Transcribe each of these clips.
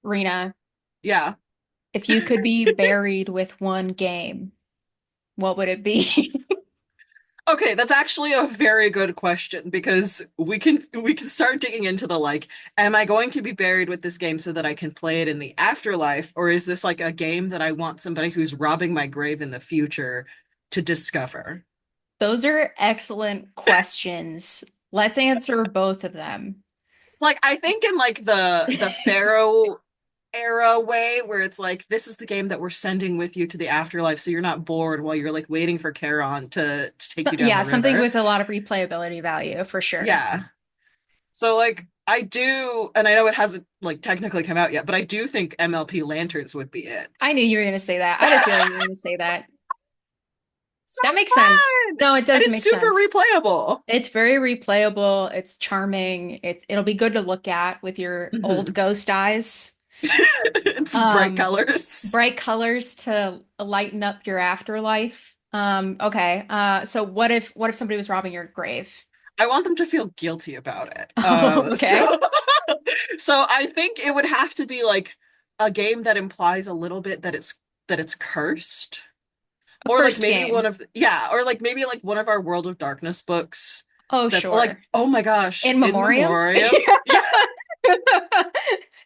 Rena, Yeah. if you could be buried with one game, what would it be? Okay, that's actually a very good question because we can start digging into the like, am I going to be buried with this game so that I can play it in the afterlife, or is this like a game that I want somebody who's robbing my grave in the future to discover? Those are excellent questions. Let's answer both of them. Like I think in like the Pharaoh era way where it's like this is the game that we're sending with you to the afterlife so you're not bored while you're like waiting for Charon to take you down Yeah, the something river. with a lot of replayability value for sure. Yeah. So like I do, and I know it hasn't like technically come out yet, but I do think MLP Lanterns would be it. I knew you were going to say that. I had a feeling you were going to say that. So That makes sense. fun! No, it And does it's make super sense. replayable. It's very replayable. It's charming. It'll be good to look at with your old Mhm. ghost eyes. It's bright Um, colors. Bright colors to lighten up your afterlife. Okay. So what if somebody was robbing your grave? I want them to feel guilty about it. Okay. So I think it would have to be like a game that implies a little bit that it's cursed. A Or like cursed maybe game. or like maybe like one of our World of Darkness books Oh, that's like, sure. oh my gosh, In in Memoriam? memoriam. Yeah,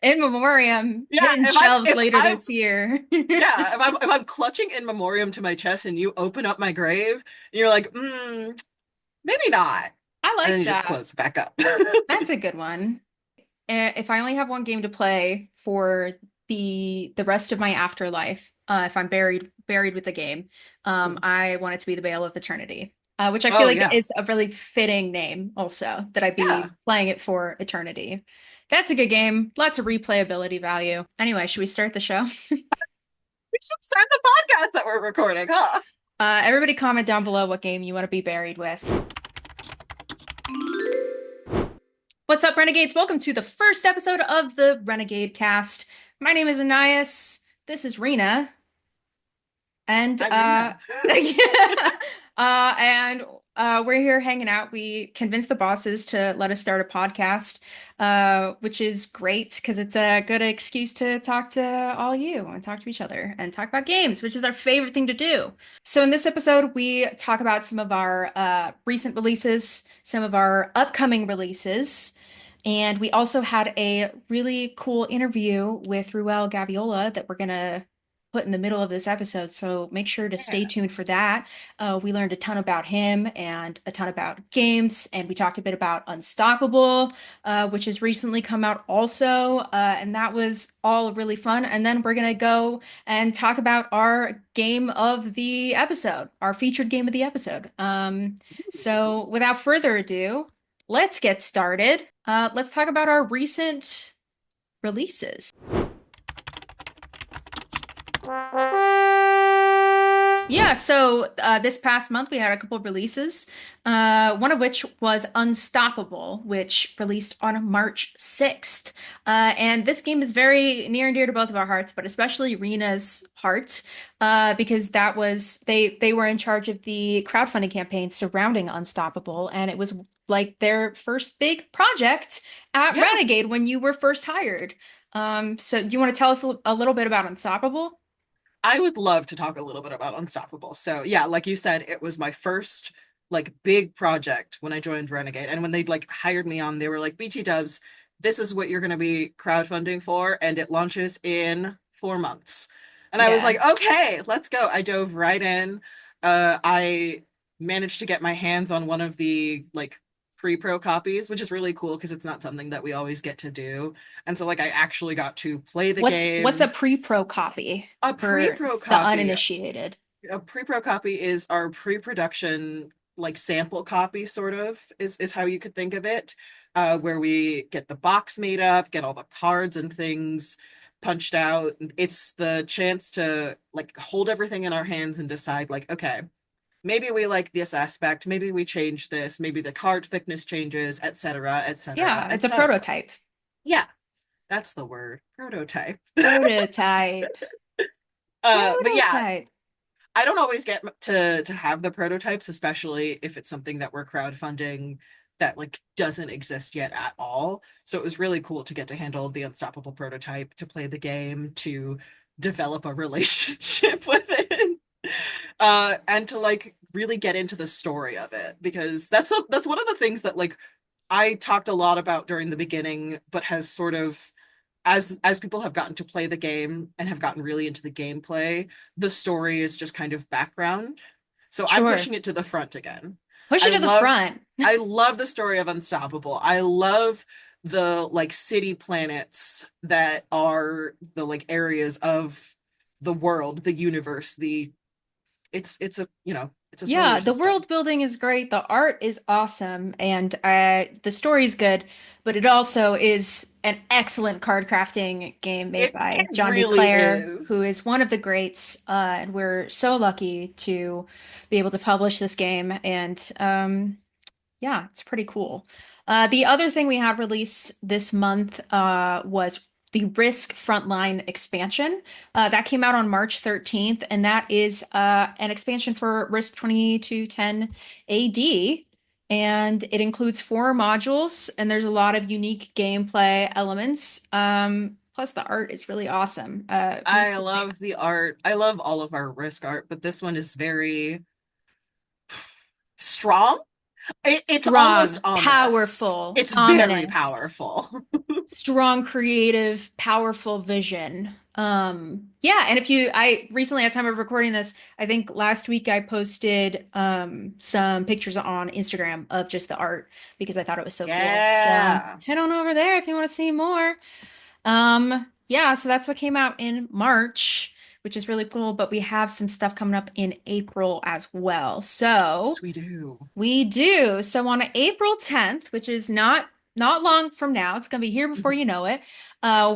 In Memoriam, yeah. hitting If I'm shelves if later I'm this year. yeah, if I'm clutching in memoriam to my chest and you open up my grave and you're like, maybe not. I And then like you just that. close it back up. That's a good one. If I only have one game to play for the rest of my afterlife, if I'm buried with the game, I want it to be the Vale of Eternity, which I feel Oh like yeah. is a really fitting name also that I'd Yeah. be playing it for eternity. That's a good game. Lots of replayability value. Anyway, should we start the show? We should start the podcast that we're recording, huh? Everybody comment down below what game you want to be buried with. What's up, Renegades? Welcome to the first episode of the Renegade Cast. My name is Anais. This is Rena. And I'm Rena. yeah. And we're here hanging out. We convinced the bosses to let us start a podcast, which is great because it's a good excuse to talk to all you and talk to each other and talk about games, which is our favorite thing to do. So in this episode, we talk about some of our recent releases, some of our upcoming releases. And we also had a really cool interview with Ruel Gaviola that we're gonna put in the middle of this episode. So make sure to stay Yeah. tuned for that. We learned a ton about him and a ton about games, and we talked a bit about Unstoppable, which has recently come out also, and that was all really fun. And then we're gonna go and talk about our game of the episode, our featured game of the episode. So without further ado, let's get started. Let's talk about our recent releases. Yeah, so this past month we had a couple of releases, one of which was Unstoppable, which released on March 6th. And this game is very near and dear to both of our hearts, but especially Rena's heart, because they were in charge of the crowdfunding campaign surrounding Unstoppable, and it was like their first big project at Yeah. Renegade when you were first hired. So do you want to tell us a little bit about Unstoppable? I would love to talk a little bit about Unstoppable. So yeah, like you said, it was my first like big project when I joined Renegade. And when they like hired me on, they were like, BT Dubs, this is what you're gonna be crowdfunding for, and it launches in 4 months. And I was Yeah. like, okay, let's go. I dove right in. I managed to get my hands on one of the like pre-pro copies, which is really cool because it's not something that we always get to do. And so like I actually got to play the What's a game. pre-pro copy A for pre-pro the copy. uninitiated? A pre-pro copy is our pre-production like sample copy sort of is how you could think of it, where we get the box made up, get all the cards and things punched out. It's the chance to like hold everything in our hands and decide like, okay, maybe we like this aspect, maybe we change this, maybe the card thickness changes, etc., etc., Yeah, it's a etc. prototype. Yeah, that's the word, prototype. Prototype. But yeah, Prototype. I don't always get to have the prototypes, especially if it's something that we're crowdfunding that like doesn't exist yet at all. So it was really cool to get to handle the Unstoppable prototype, to play the game, to develop a relationship with it. And to like really get into the story of it, because that's one of the things that like I talked a lot about during the beginning, but has sort of, as people have gotten to play the game and have gotten really into the gameplay, the story is just kind of background. So I'm Sure. pushing it to the front again. Push I it to the love front. I love the story of Unstoppable. I love the like city planets that are the like areas of the world, the universe, the it's a, you know, it's a solar Yeah, the system. world building is great. The art is awesome, and the story's good, but it also is an excellent card crafting game made It by John B. really Clare, who is. is one of the greats. And we're so lucky to be able to publish this game. And yeah, it's pretty cool. The other thing we had released this month was the Risk Frontline expansion. That came out on March 13th, and that is an expansion for Risk 2210 AD. And it includes 4 modules, and there's a lot of unique gameplay elements. Plus, the art is really awesome. I Who's a fan? love the art. I love all of our Risk art, but this one is very strong. It's almost Strong, ominous. powerful, It's very ominous. powerful. Strong, creative, powerful vision. Yeah, and if you, I recently at time of recording this, I think last week I posted some pictures on Instagram of just the art because I thought it was so cool. So Yeah. head on over there if you want to see more. Yeah, so that's what came out in March, which is really cool, but we have some stuff coming up in April as well. Yes, So we do. we do. So on April 10th, which is not long from now, it's going to be here before you know it.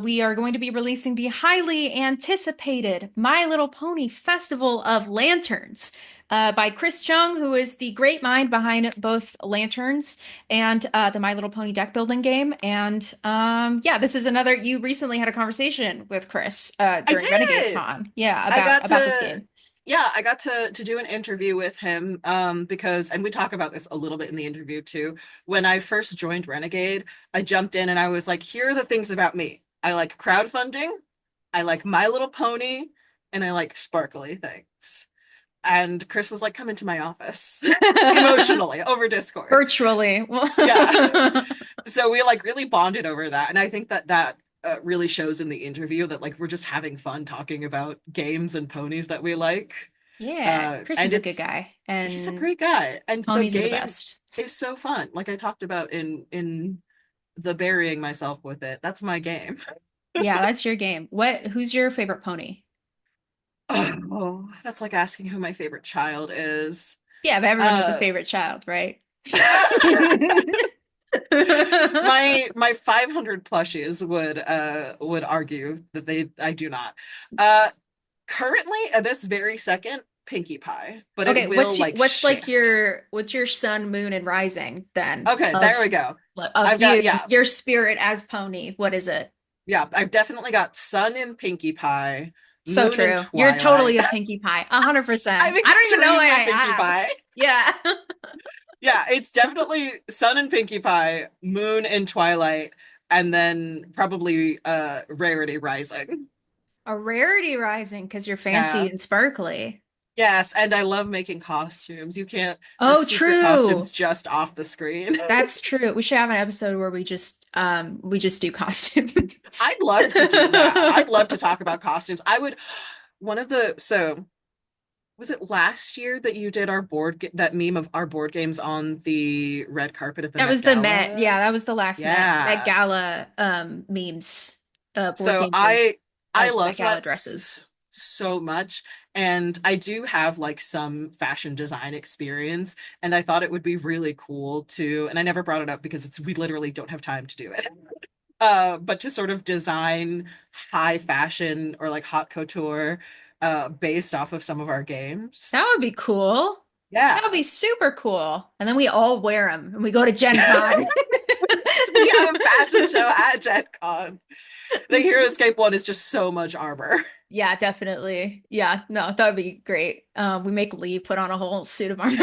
We are going to be releasing the highly anticipated My Little Pony Festival of Lanterns by Chris Chung, who is the great mind behind both Lanterns and the My Little Pony deck building game. And yeah, this is another. You recently had a conversation with Chris I during Renegade did. Con. Yeah, I got about this to game. yeah, I got to do an interview with him because, and we talk about this a little bit in the interview too. When I first joined Renegade, I jumped in and I was like, here are the things about me. I like crowdfunding, I like My Little Pony, and I like sparkly things. And Chris was like, come into my office emotionally over Discord. Virtually. Yeah. So we like really bonded over that. And I think that really shows in the interview that like we're just having fun talking about games and ponies that we like. Yeah, Chris And is a good guy, he's a and great guy. And the ponies are the game best. is so fun. Like I talked about in the burying myself with it. That's my game. Yeah, that's your game. Who's your favorite pony? Oh, that's like asking who my favorite child is. Yeah, but everyone has a Uh favorite child, right? my 500 plushies would argue that they I do not. Uh Currently at this very second, Pinkie Pie, but it Okay, will like what's like shift. your sun, moon, and rising then Okay, there we go. of I've got, you, yeah, your spirit as pony? What is it? yeah, I've definitely got Sun in Pinkie Pie, So Moon in true. You're Twilight. totally a Pinkie Pie, 100%. I'm I don't even know why extremely I Pinkie Pie. asked. Yeah. Yeah, it's definitely Sun and Pinkie Pie, Moon and Twilight, and then probably Rarity Rising. A rarity rising because you're fancy Yeah. and sparkly. Yes, and I love making costumes. You can't, the Oh, secret costumes true. just off the screen. That's true. We should have an episode where we just do costumes. I'd love to do that. I'd love to talk about costumes. I would, one of the, so was it last year that you did our that meme of our board games on the red carpet at the That Met was the Met. Gala? Yeah, that was the last Met Yeah. Gala memes, board So games as I Met love Gala that dresses. so much, and I do have like some fashion design experience, and I thought it would be really cool to, and I never brought it up because it's we literally don't have time to do it. But to sort of design high fashion or like haute couture based off of some of our games. That would be cool. That would Yeah. be super cool. And then we all wear them and we go to Gen Con. We have a fashion show at Gen Con. The Heroscape one is just so much armor. Yeah, definitely. Yeah, no, that would be great. We make Lee put on a whole suit of armor.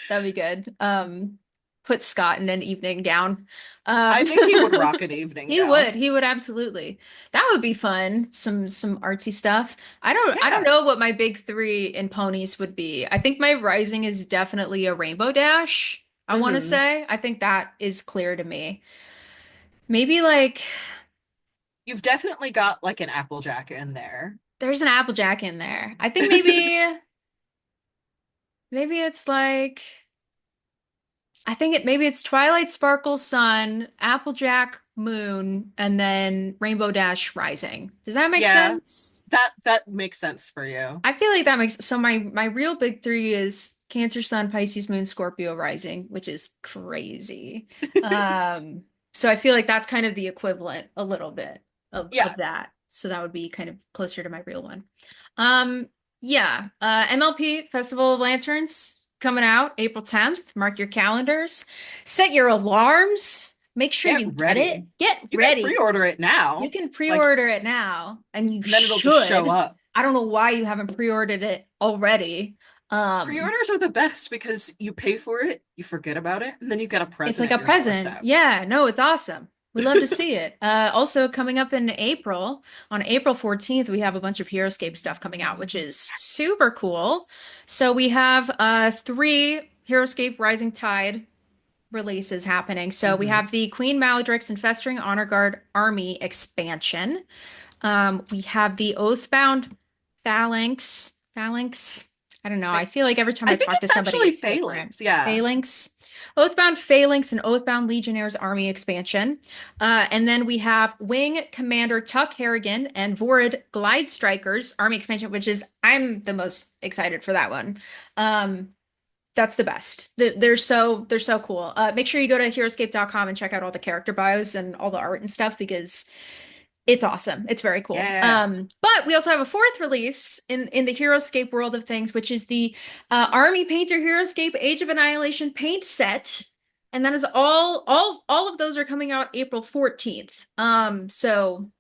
That'd be good. Put Scott in an evening gown. I Um, think he would rock an evening he gown. would. He would absolutely. That would be fun. Some artsy stuff. I don't Yeah. know what my big three in ponies would be. I think my rising is definitely a rainbow dash. I want to Hmm. say. I think that is clear to me. Maybe like You've definitely got like an Applejack in there. there's an Applejack in there. I think maybe it's like I think maybe it's Twilight Sparkle Sun, Applejack Moon, and then Rainbow Dash Rising. Does that make Yeah, sense? that makes sense for you. I feel like that makes so my real big three is Cancer Sun, Pisces Moon, Scorpio Rising, which is crazy. Um, so I feel like that's kind of the equivalent a little bit Yeah. of that. So that would be kind of closer to my real one. Um, yeah, MLP Festival of Lanterns coming out April 10th. Mark your calendars. Set your alarms. Make sure Get you get it. ready. Get You can ready. pre-order it You now. can Like, pre-order it now, and you and then it'll just show should. up. I don't know why you haven't pre-ordered it already. Um, Pre-orders are the best because you pay for it, you forget about it, and then you get a it's present like at a your present. doorstep. Yeah, no, it's awesome. We love to see it. Also coming up in April, on April 14th, we have a bunch of Heroscape stuff coming out, which is super cool. So we have three Heroscape Rising Tide releases happening. So we Hmm. have the Queen Maladrix and Festering Honor Guard Army expansion. We have the Oathbound Phalanx. I don't know. I feel like every time I I think talk to it's somebody, actually it's different. Phalanx. Yeah. Phalanx. Oathbound Phalanx and Oathbound Legionnaires Army expansion. And then we have Wing Commander Tuck Harrigan and Vorid Glide Strikers Army expansion, which is, I'm the most excited for that one. Um, that's the best. They're so cool. Make sure you go to heroescape.com and check out all the character bios and all the art and stuff because it's awesome. It's very cool. Yeah. But we also have a fourth release in the Heroscape world of things, which is the Army Painter Heroscape Age of Annihilation paint set. And that is all of those are coming out April 14th. So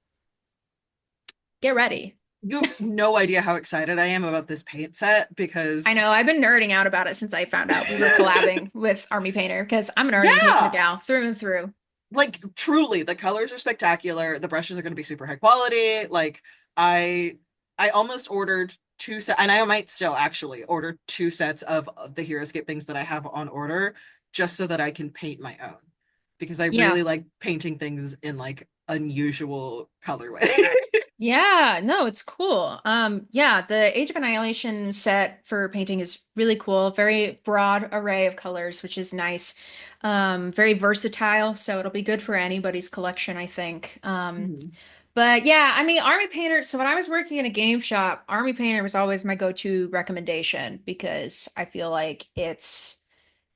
get ready. You have no idea how excited I am about this paint set I because know I've been nerding out about it since I found out we were collabing with Army Painter because I'm an Army Painter yeah, gal through and through. like truly the colors are spectacular. The brushes are going to be super high quality. Like I I almost ordered two set and I might still actually order two sets of the Heroscape things that I have on order just so that I can paint my own because I Yeah. really like painting things in like unusual colorways. Yeah, no, it's cool. Yeah, the Age of Annihilation set for painting is really cool. Very broad array of colors, which is nice. Very versatile, so it'll be good for anybody's collection, I think. Mhm. But yeah, I mean, Army Painter. So when I was working in a game shop, Army Painter was always my go-to recommendation because I feel like it's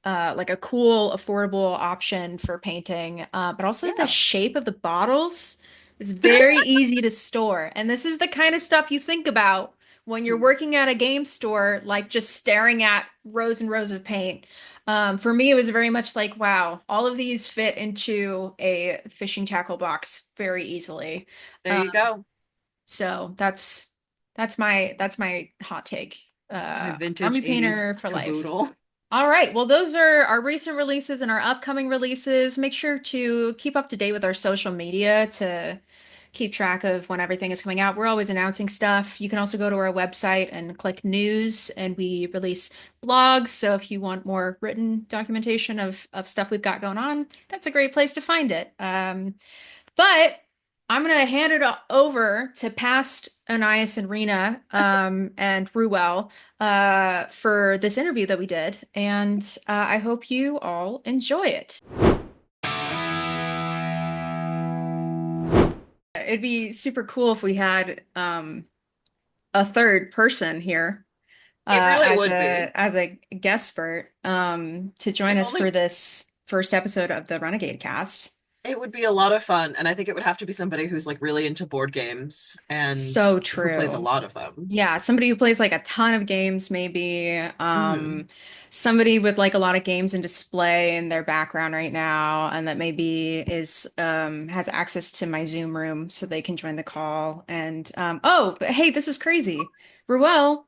like a cool, affordable option for painting. But also the Yeah. shape of the bottles is very easy to store. And this is the kind of stuff you think about when you're working at a game store, like just staring at rows and rows of paint. For me, it was very much like, wow, all of these fit into a fishing tackle box very easily. There Uh, you go. so that's my hot take. My vintage Army 80s Painter for life. caboodle. All right. Well, those are our recent releases and our upcoming releases. Make sure to keep up to date with our social media to keep track of when everything is coming out. We're always announcing stuff. You can also go to our website and click news, and we release blogs. So if you want more written documentation of stuff we've got going on, that's a great place to find it. But I'm gonna hand it over to past Anais and Rena and Ruel for this interview that we did, and I hope you all enjoy it. It'd be super cool if we had a third person here It really as would a be. guest expert to join If us for only this first episode of the Renegade Cast. it would be a lot of fun. And I think it would have to be somebody who's like really into board games and So who plays a true. lot of them. Yeah, somebody who plays like a ton of games, maybe. Hmm. Somebody with like a lot of games in display in their background right now, and that maybe is has access to my Zoom room so they can join the call. And oh, but hey, this is crazy. Ruel,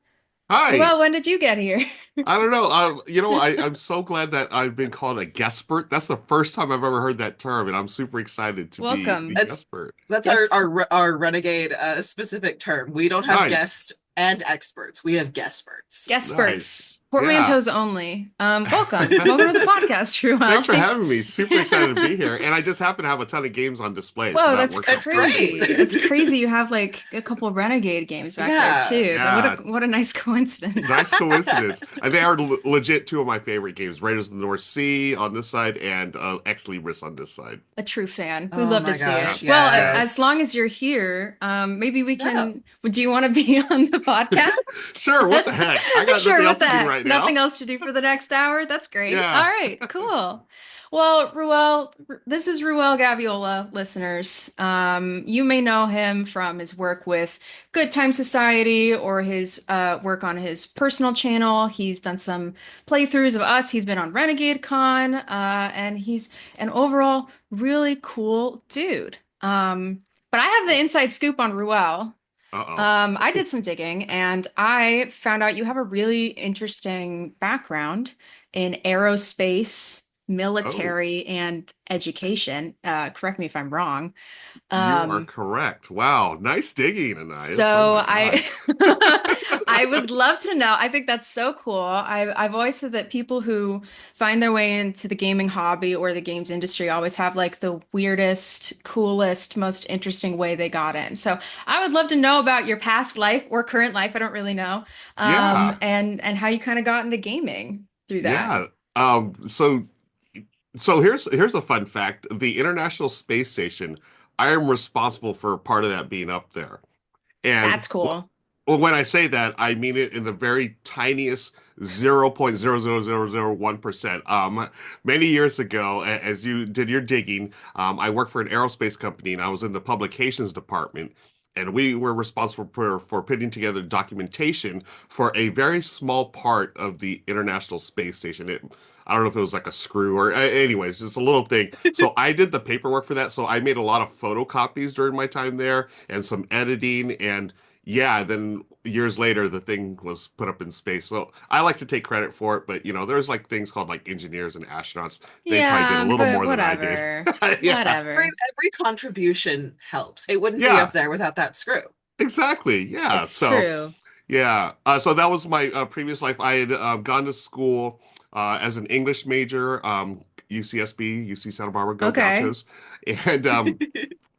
Hi. Well, when did you get here? I don't know. I'm so glad that I've been called a guestpert. That's the first time I've ever heard that term, and I'm super excited to be the Welcome. It's guestpert. that's our Yes, our renegade specific term. We don't have Nice. guests and experts. We have guestperts. Nice. guestperts, Yeah. portmanteaus only. Welcome. Welcome to the podcast, Ruel. Thanks for Thanks. having me. Super excited to be here. And I just happen to have a ton of games on display, so Whoa, that that's works out It's perfectly. great. crazy. That's crazy. You have like a couple Renegade games back there Yeah. too. Yeah. What a nice Nice coincidence. coincidence. They are legit two of my favorite games. Raiders of the North Sea on this side and Ex Libris on this side. A true fan. We Oh love to my see it. gosh, Yes. Well, Yes. as long yes. as you're here, maybe we Yeah. can. Do you want to be on the podcast? Sure, what the heck? I got Sure, nothing what else the to do heck? right Nothing now. else to do for the next hour? That's great. All Yeah. right, cool. Well, Ruel, this is Ruel Gaviola, listeners. You may know him from his work with Good Time Society or his work on his personal channel. He's done some playthroughs of us. He's been on Renegade Con, and he's an overall really cool dude. But I have the inside scoop on Ruel. Uh-oh. I did some digging and I found out you have a really interesting background in aerospace, Oh. military, and education. Correct me if I'm wrong. You are Um, correct. Wow. Nice digging, Anais. Oh so my I gosh. I would love to know. I think that's so cool. I've always said that people who find their way into the gaming hobby or the games industry always have like the weirdest, coolest, most interesting way they got in. So I would love to know about your past life or current life. I don't really know. Yeah. And how you kind of got into gaming through that. Yeah. So here's a fun fact. The International Space Station, I am responsible for part of that being up there. And That's cool. well, when I say that, I mean it in the very tiniest 0.00001%. Many years ago, as you did your digging, I worked for an aerospace company and I was in the publications department. And we were responsible for putting together documentation for a very small part of the International Space Station. I don't know if it was like a screw or, anyways, just a little thing. So I did the paperwork for that. So I made a lot of photocopies during my time there and some editing. And yeah, then years later, the thing was put up in space. So I like to take credit for it, but there's like things called like engineers and astronauts. They probably did a Yeah, little but more than I did. whatever. Yeah, Every Whatever. every contribution helps. It wouldn't be up yeah, there without that screw. exactly. Yeah. It's So true. yeah, so that was my previous life. I had gone to school as an English major, UCSB, UC Santa Barbara, go Okay. Gauchos, and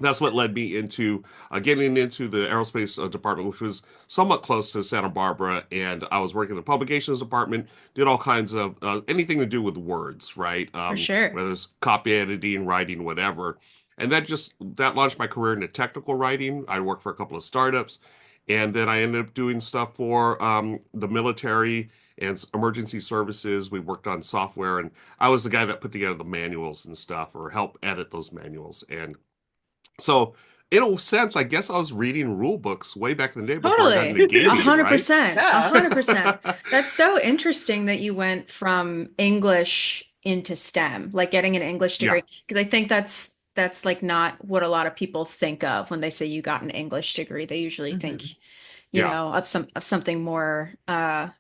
that's what led me into getting into the aerospace department, which was somewhat close to Santa Barbara. And I was working in the publications department, did all kinds of anything to do with words, right? For sure. Whether it's copy editing, writing, whatever. And that launched my career into technical writing. I worked for a couple of startups, and then I ended up doing stuff for the military and emergency services. We worked on software, and I was the guy that put together the manuals and stuff, or help edit those manuals. And so, in a sense, I guess I was reading rule books way back in the day before I got into Totally. A gaming, hundred right? percent. A Yeah. hundred percent. That's so interesting that you went from English into STEM, like getting an English Yeah. degree. Because I think that's like not what a lot of people think of when they say you got an English degree. They usually think, Mhm. Yeah. of something more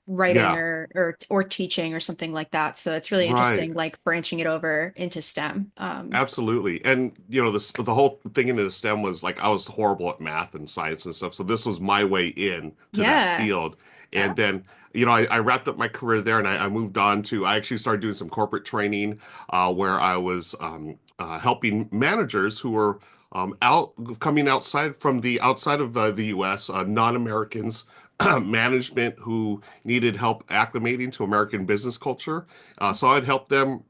writing Yeah. or teaching or something like that. So it's really Right. interesting, like branching it over into STEM. Absolutely. And the whole thing into the STEM was like I was horrible at math and science and stuff. So this was my way in to that Yeah. field. Yeah. And then, I wrapped up my career there and I moved on to I actually started doing some corporate training where I was helping managers who were out coming outside from the outside of the US, non-Americans. Management who needed help acclimating to American business culture. So I'd help them.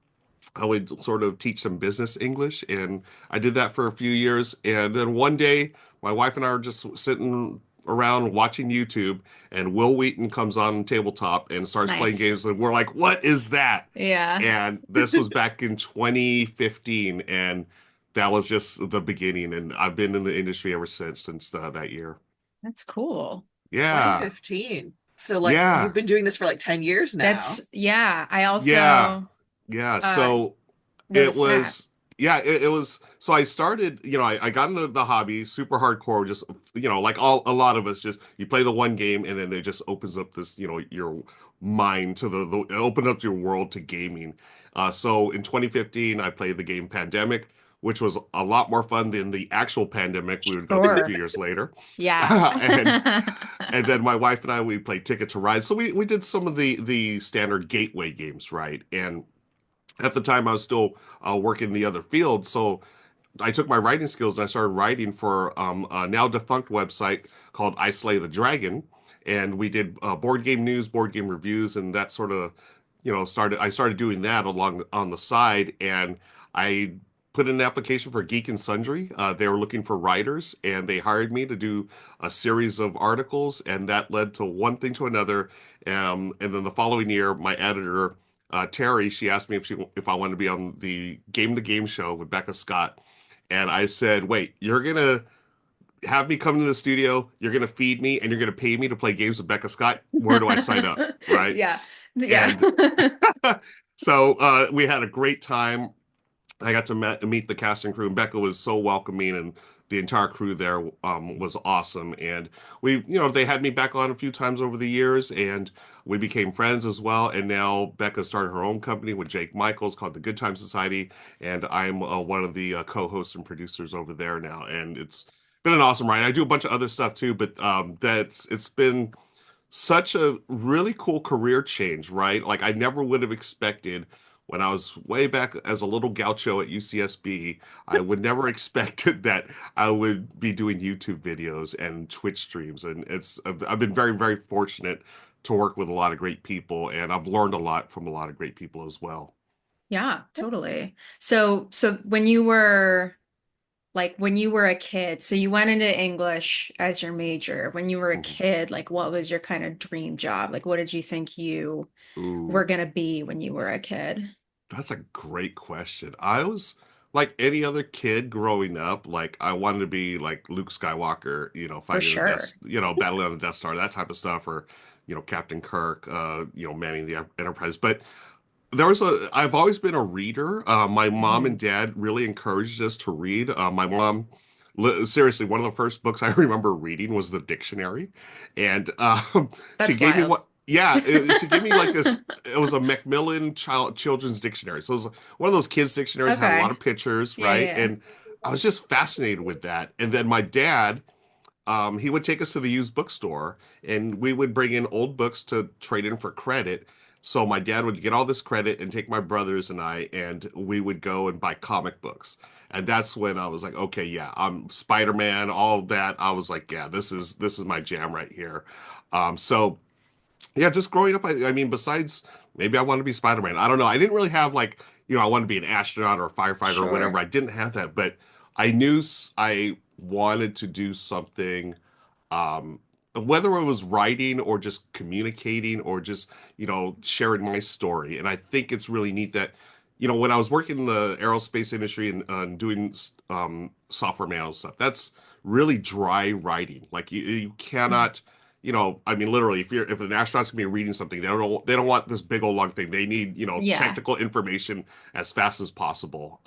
I would sort of teach some business English, and I did that for a few years. And then one day, my wife and I were just sitting around watching YouTube, and Will Wheaton comes on tabletop and starts playing Nice. games, and we're like, "What is that?" Yeah. And this was back in 2015, and that was just the beginning. And I've been in the industry ever since that year. That's cool. Yeah, 2015. So like you've yeah, been doing this for like 10 years That's now. yeah. I yeah, also yeah. uh So it noticed that. was. Yeah, it was. So I started, I got into the hobby super hardcore, just, like a lot of us, just you play the one game and then it just opens up this, your mind to it opened up your world to gaming. So in 2015, I played the game Pandemic, which was a lot more fun than the actual pandemic we would go through a Sure. few years later. Yeah. And then my wife and I, we played Ticket to Ride. So we did some of the standard gateway games, right? And at the time I was still working the other field. So I took my writing skills and I started writing for a now defunct website called I Slay the Dragon. And we did board game news, board game reviews, and that sort of, I started doing that along on the side. And I put in an application for Geek and Sundry. They were looking for writers and they hired me to do a series of articles. And that led to one thing to another. And then the following year, my editor, Terry, she asked me if I wanted to be on the Game to Game show with Becca Scott. And I said, wait, you're gonna have me come to the studio, you're gonna feed me, and you're gonna pay me to play games with Becca Scott. Where do I sign up? Right? Yeah. And Yeah. so we had a great time. I got to meet the cast and crew, and Becca was so welcoming, and the entire crew there was awesome. And they had me back on a few times over the years, and we became friends as well. And now Becca started her own company with Jake Michaels called the Good Time Society, and I'm one of the co-hosts and producers over there now. And it's been an awesome ride. I do a bunch of other stuff too, but it's been such a really cool career change, right? Like I never would have expected when I was way back as a little gaucho at UCSB, I would never expected that I would be doing YouTube videos and Twitch streams. And I've been very, very fortunate to work with a lot of great people, and I've learned a lot from a lot of great people as well. Yeah, totally. So when you were a kid, so you went into English as your major. When you were a Mhm. kid, like what was your kind of dream job? Like what did you think you were Ooh. gonna be when you were a kid? That's a great question. I was like any other kid growing up, like I wanted to be like Luke Skywalker, For fighting the sure. battling on the Death Star, that type of stuff, or Captain Kirk, manning the Enterprise. But I've always been a reader. My mom and Mhm. dad really encouraged us to read. My mom, seriously, one of the first books I remember reading was the dictionary, and she That's gave me wild. what. Yeah, she gave me like this. It was a Macmillan children's dictionary. So it was one of those kids' dictionaries that had a lot Okay. of pictures, Yeah, right? yeah, And I was just fascinated with that. And then my dad, he would take us to the used bookstore and we would bring in old books to trade in for credit. So my dad would get all this credit and take my brothers and I, and we would go and buy comic books. And that's when I was like, okay, yeah, I'm Spider-Man, all of that. I was like, yeah, this is my jam right here. So yeah, just growing up, I mean, besides maybe I want to be Spider-Man. I don't know. I didn't really have like, I want to be an astronaut or a firefighter or whatever. sure. I didn't have that, but I knew I wanted to do something, um, whether it was writing or just communicating or just, sharing my story. And I think it's really neat that, when I was working in the aerospace industry and doing software manual stuff, that's really dry writing. Like you Mhm. cannot, I mean, literally, if an astronaut's gonna be reading something, they don't want this big old long thing. They need, Yeah. technical information as fast as possible.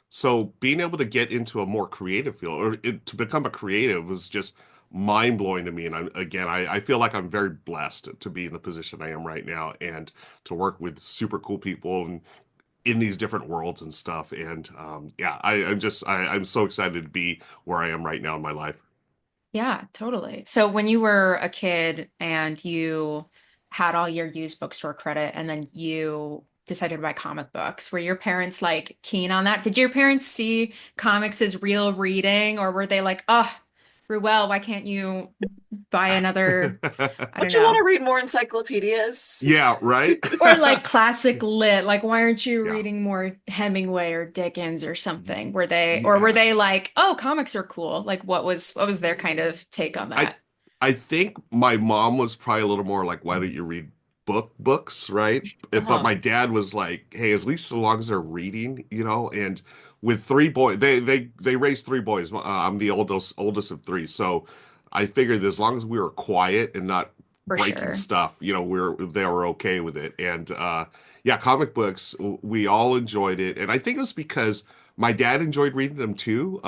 So being able to get into a more creative field or to become a creative was just mind blowing to me. And I feel like I'm very blessed to be in the position I am right now and to work with super cool people and in these different worlds and stuff. And yeah, I'm so excited to be where I am right now in my life. Yeah, totally. So when you were a kid and you had all your used bookstore credit and then you decided to buy comic books, were your parents like keen on that? Did your parents see comics as real reading or were they like, oh, Ruel, why can't you buy another, I don't Don't you want know, to read more encyclopedias? Yeah, right? or like classic lit? Like, why aren't you Yeah. reading more Hemingway or Dickens or something? Were Yeah. they like, oh, comics are cool? Like, what was their kind of take on I that? I think my mom was probably a little more like, why don't you read books, right? But Uh-huh. my dad was like, hey, at least so long as they're reading, and with three boys, they raised three boys. I'm the oldest of three, so I figured as long as we were quiet and not For breaking sure. stuff, they were okay with it. And yeah, comic books, we all enjoyed it, and I think it was because My dad enjoyed reading them too.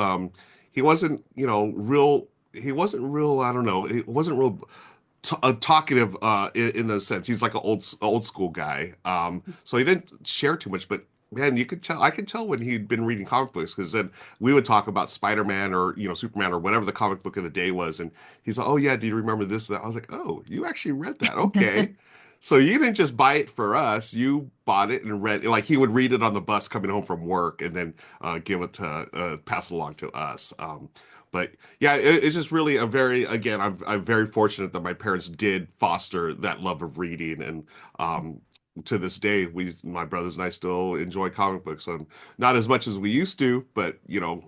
He wasn't, he wasn't real, I don't know, he wasn't real t talkative in the sense. He's like an old school guy. So he didn't share too much, but man, I could tell when he'd been reading comic books because then we would talk about Spider-Man or, Superman or whatever the comic book of the day was. And he's like, "Oh yeah, do you remember this?" That I was like, "Oh, you actually read that. Okay." So you didn't just buy it for us, you bought it and read it. Like he would read it on the bus coming home from work and then give it to pass it along to us. But yeah, it's just really a very, again, I'm very fortunate that my parents did foster that love of reading, and to this day, my brothers and I still enjoy comic books. Not as much as we used to, but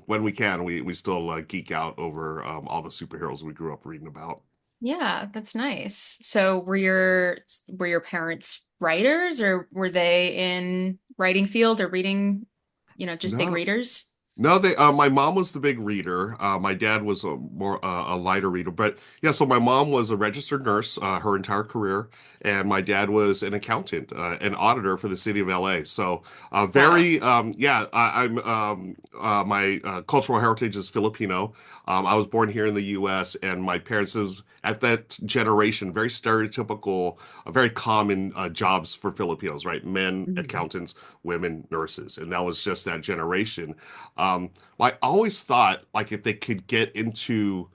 when we can, we still geek out over all the superheroes we grew up reading about. Yeah, that's nice. So were your parents writers or were they in writing field or reading, just big No, readers? No, my mom was the big reader. My dad was a more a lighter reader. But yeah, so my mom was a registered nurse her entire career, and my dad was an accountant, an auditor for the city of LA. So Wow. very yeah, I'm my cultural heritage is Filipino. I was born here in the U.S., and my parents is at that generation very stereotypical, very common jobs for Filipinos, right? Men Mhm. accountants, women nurses, and that was just that generation. I always thought like if they could get into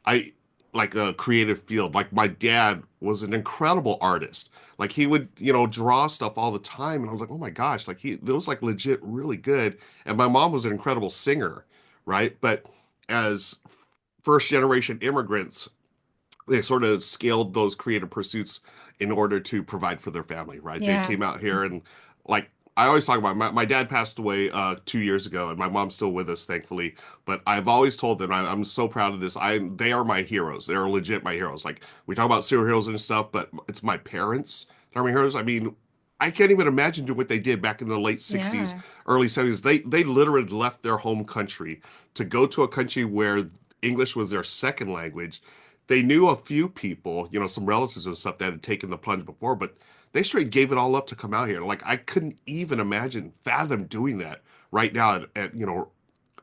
I like a creative field, like my dad was an incredible artist. Like he would, draw stuff all the time, and I was like, oh my gosh, like it was like legit really good. And my mom was an incredible singer, right? But as first generation immigrants, they sort of scaled those creative pursuits in order to provide for their family, right? They Yeah. came out here and like I always talk about my dad passed away 2 years ago and my mom's still with us thankfully. But I've always told them I'm so proud of this. They are my heroes. They're legit my heroes. Like we talk about superheroes and stuff, but it's my parents that are my heroes. I mean, I can't even imagine doing what they did back in the late 60s, Yeah. early 70s. They literally left their home country to go to a country where English was their second language. They knew a few people, some relatives and stuff that had taken the plunge before, but they straight gave it all up to come out here. Like I couldn't even fathom doing that right now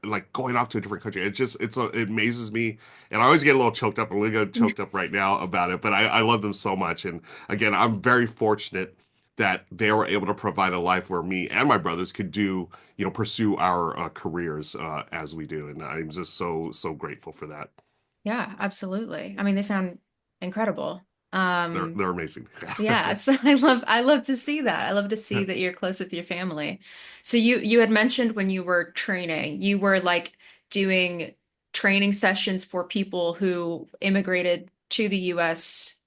like going off to a different country. It amazes me, and I always get a little choked up. I'm gonna get choked up right now about it, but I love them so much, and again, I'm very fortunate that they were able to provide a life where me and my brothers could pursue our careers as we do, and I'm just so grateful for that. Yeah, absolutely. I mean, they sound incredible. They're Um, they're amazing. yeah, so I love to see that. I love to see that you're close with your family. So you had mentioned when you were training, you were like doing training sessions for people who immigrated to the US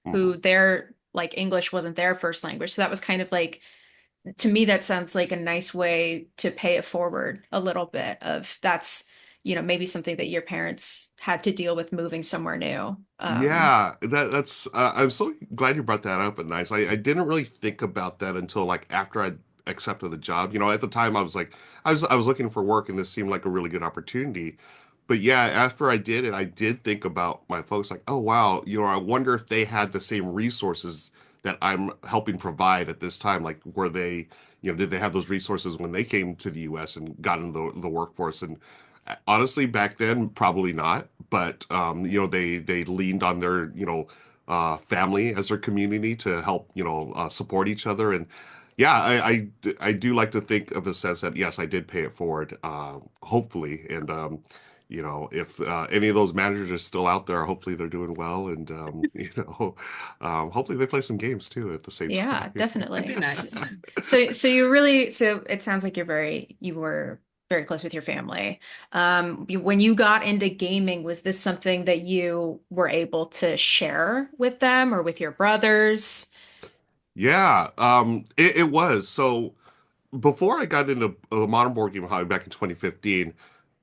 Mhm. who their like English wasn't their first language. So that was kind of like to me that sounds like a nice way to pay it forward a little bit of that's maybe something that your parents had to deal with moving somewhere new. Yeah, that's I'm so glad you brought that up and nice. I didn't really think about that until like after I accepted the job. At the time I was like I was looking for work and this seemed like a really good opportunity. But yeah, after I did it, I did think about my folks like, oh wow, I wonder if they had the same resources that I'm helping provide at this time. Like were they, did they have those resources when they came to the US and got into the workforce? And honestly, back then, probably not. But they leaned on their family as their community to help support each other. And yeah, I do like to think of a sense that yes, I did pay it forward. Hopefully, and if any of those managers are still out there, hopefully they're doing well, and hopefully they play some games too at the same Yeah, time. That'd be definitely. nice. So it sounds like you were very close with your family. When you got into gaming, was this something that you were able to share with them or with your brothers? Yeah, it was. So before I got into modern board game hobby back in 2015,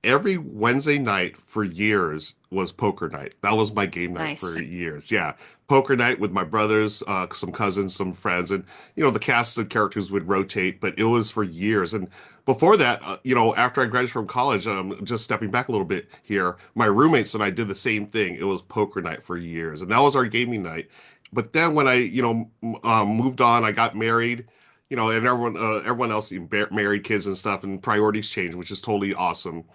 every Wednesday night for years was poker night. That was my game night for Nice. years. Yeah, poker night with my brothers, some cousins, some friends, and the cast of characters would rotate, but it was for years. And before that, after I graduated from college, just stepping back a little bit here, my roommates and I did the same thing. It was poker night for years, and that was our gaming night. But then when I, moved on, I got married. and everyone else married kids and stuff, and priorities change, which is totally awesome.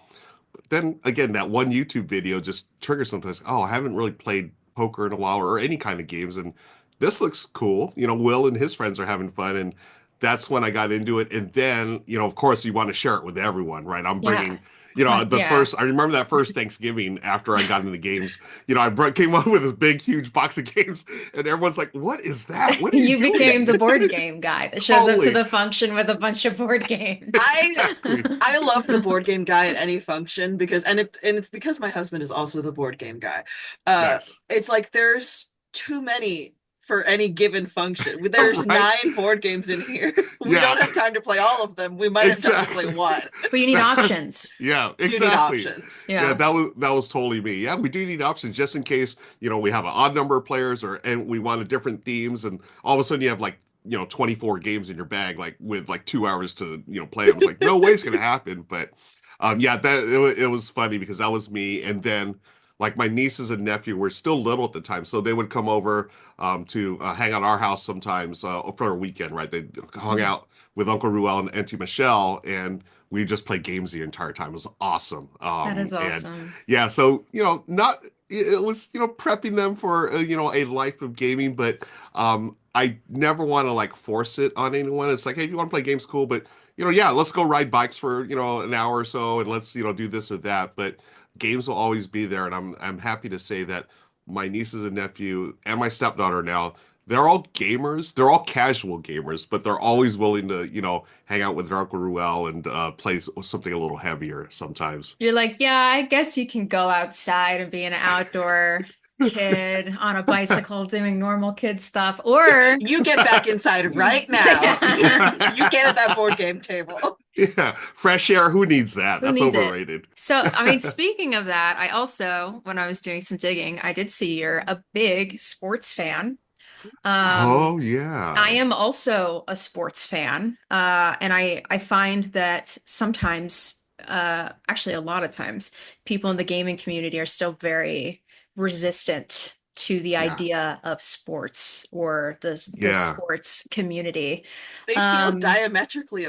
Then again, that one YouTube video just triggers something. Oh, I haven't really played poker in a while or any kind of games, and this looks cool. Will and his friends are having fun, and that's when I got into it. And then, of course, you want to share it with everyone, right? I'm Yeah. bringing, Yeah. I remember that first Thanksgiving after I got into the games. Came up with this big, huge box of games, and everyone's like, "What is that? What are you You doing?" became the board game guy that shows up to Totally, the function with a bunch of board games. I exactly. I love the board game guy at any function because it's because my husband is also the board game guy. Nice, It's like there's too many for any given function. There's right? 9 board games in here. We Yeah, don't have time to play all of them. We might have time to play exactly. one. But you need options. Yeah, You need exactly. options. Yeah, Yeah. that was totally me. Yeah, we do need options just in case, we have an odd number of players and we wanted different themes and all of a sudden you have like, 24 games in your bag like with like 2 hours to, play them. It's like no way it's gonna happen. But yeah, it was funny because that was me. And then like my nieces and nephew were still little at the time, so they would come over to hang out at our house sometimes for a weekend, right? They hung Mhm. out with Uncle Ruel and Auntie Michelle, and we just played games the entire time. It was awesome. That is And awesome. yeah, so not it was prepping them for a life of gaming, but I never want to like force it on anyone. It's like, hey, if you want to play games, cool, but yeah, let's go ride bikes for an hour or so, and let's do this or that. But games will always be there, and I'm happy to say that my nieces and nephew and my stepdaughter now, they're all gamers. They're all casual gamers, but they're always willing to, hang out with their Uncle Ruel and play something a little heavier sometimes. You're like, yeah, I guess you can go outside and be an outdoor kid on a bicycle doing normal kid stuff. Or You get back inside right now. You get at that board game table. Yeah, fresh air. Who needs that? who That's needs it? overrated. So, I mean, speaking of that, I also, when I was doing some digging, I did see you're a big sports fan. Um, Oh I yeah, am also a sports fan, and I find that sometimes, actually a lot of times, people in the gaming community are still very resistant to the yeah, idea of sports or the yeah, sports community. They feel Um, diametrically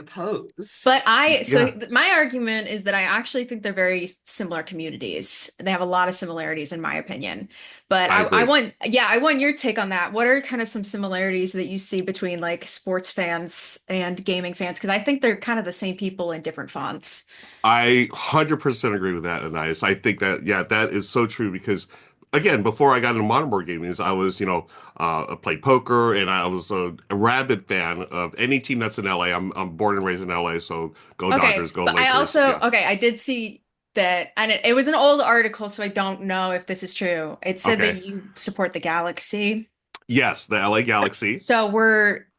but opposed. so yeah. my argument is that I actually think they're very similar communities. They have a lot of similarities in my opinion. But I I agree. want, yeah, I want your take on that. What are kind of some similarities that you see between like sports fans and gaming fans? Because I think they're kind of the same people in different fonts. I 100% agree with that, Anais. I think that, yeah, that is so true because, again, before I got into modern board gaming, I was, I played poker and I was a rabid fan of any team that's in LA. I'm born and raised in LA, so go Okay, Dodgers, go but I Lakers. also, Yeah. okay, I did see that, and it was an old article, so I don't know if this is true. It said that Okay. you support the Galaxy. Yes, the LA Galaxy. So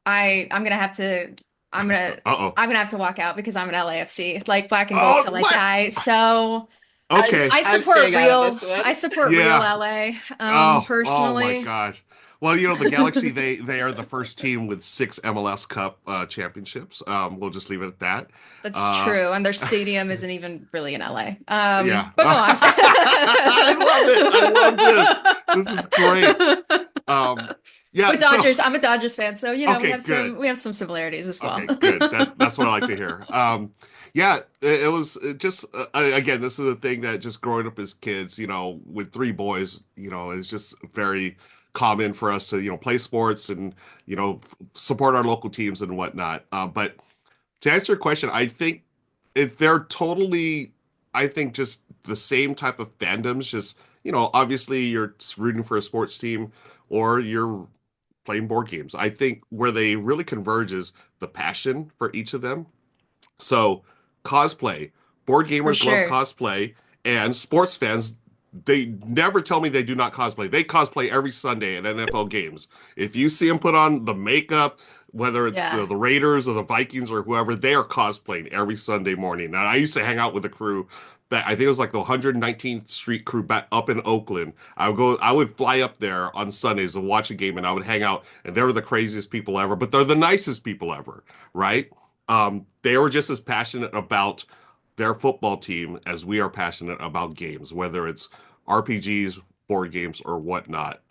I'm gonna have to I'm gonna Uh-oh. I'm gonna have to walk out because I'm an LAFC, like black and gold Oh, till I what? die. So Okay. I'm staying out of this I one. support real Yeah. LA, Oh my personally. gosh. Well, the Galaxy, they are the first team with 6 MLS Cup championships. We'll just leave it at that. That's Uh, true. And their stadium isn't even really in LA. yeah. But go on. I love it. I love this. This is great. Um, yeah, But so Dodgers, I'm a Dodgers fan, so okay, good. we have some similarities as well. Okay, good. That's what I like to hear. Yeah, it was just again, this is a thing that just growing up as kids, with 3 boys, is just very common for us to, play sports and, support our local teams and whatnot. But to answer your question, I think they're totally, I think just the same type of fandoms. Just obviously you're rooting for a sports team or you're playing board games. I think where they really converge is the passion for each of them. So cosplay, board For gamers love sure. cosplay, and sports fans. They never tell me they do not cosplay. They cosplay every Sunday at NFL games. If you see them put on the makeup, whether it's the, Yeah. the Raiders or the Vikings or whoever, they are cosplaying every Sunday morning. Now, I used to hang out with a crew that I think it was like the 119th Street crew back up in Oakland. I would fly up there on Sundays to watch a game and I would hang out, and they were the craziest people ever, but they're the nicest people ever, right? They were just as passionate about their football team as we are passionate about games, whether it's RPGs, board games, or whatnot.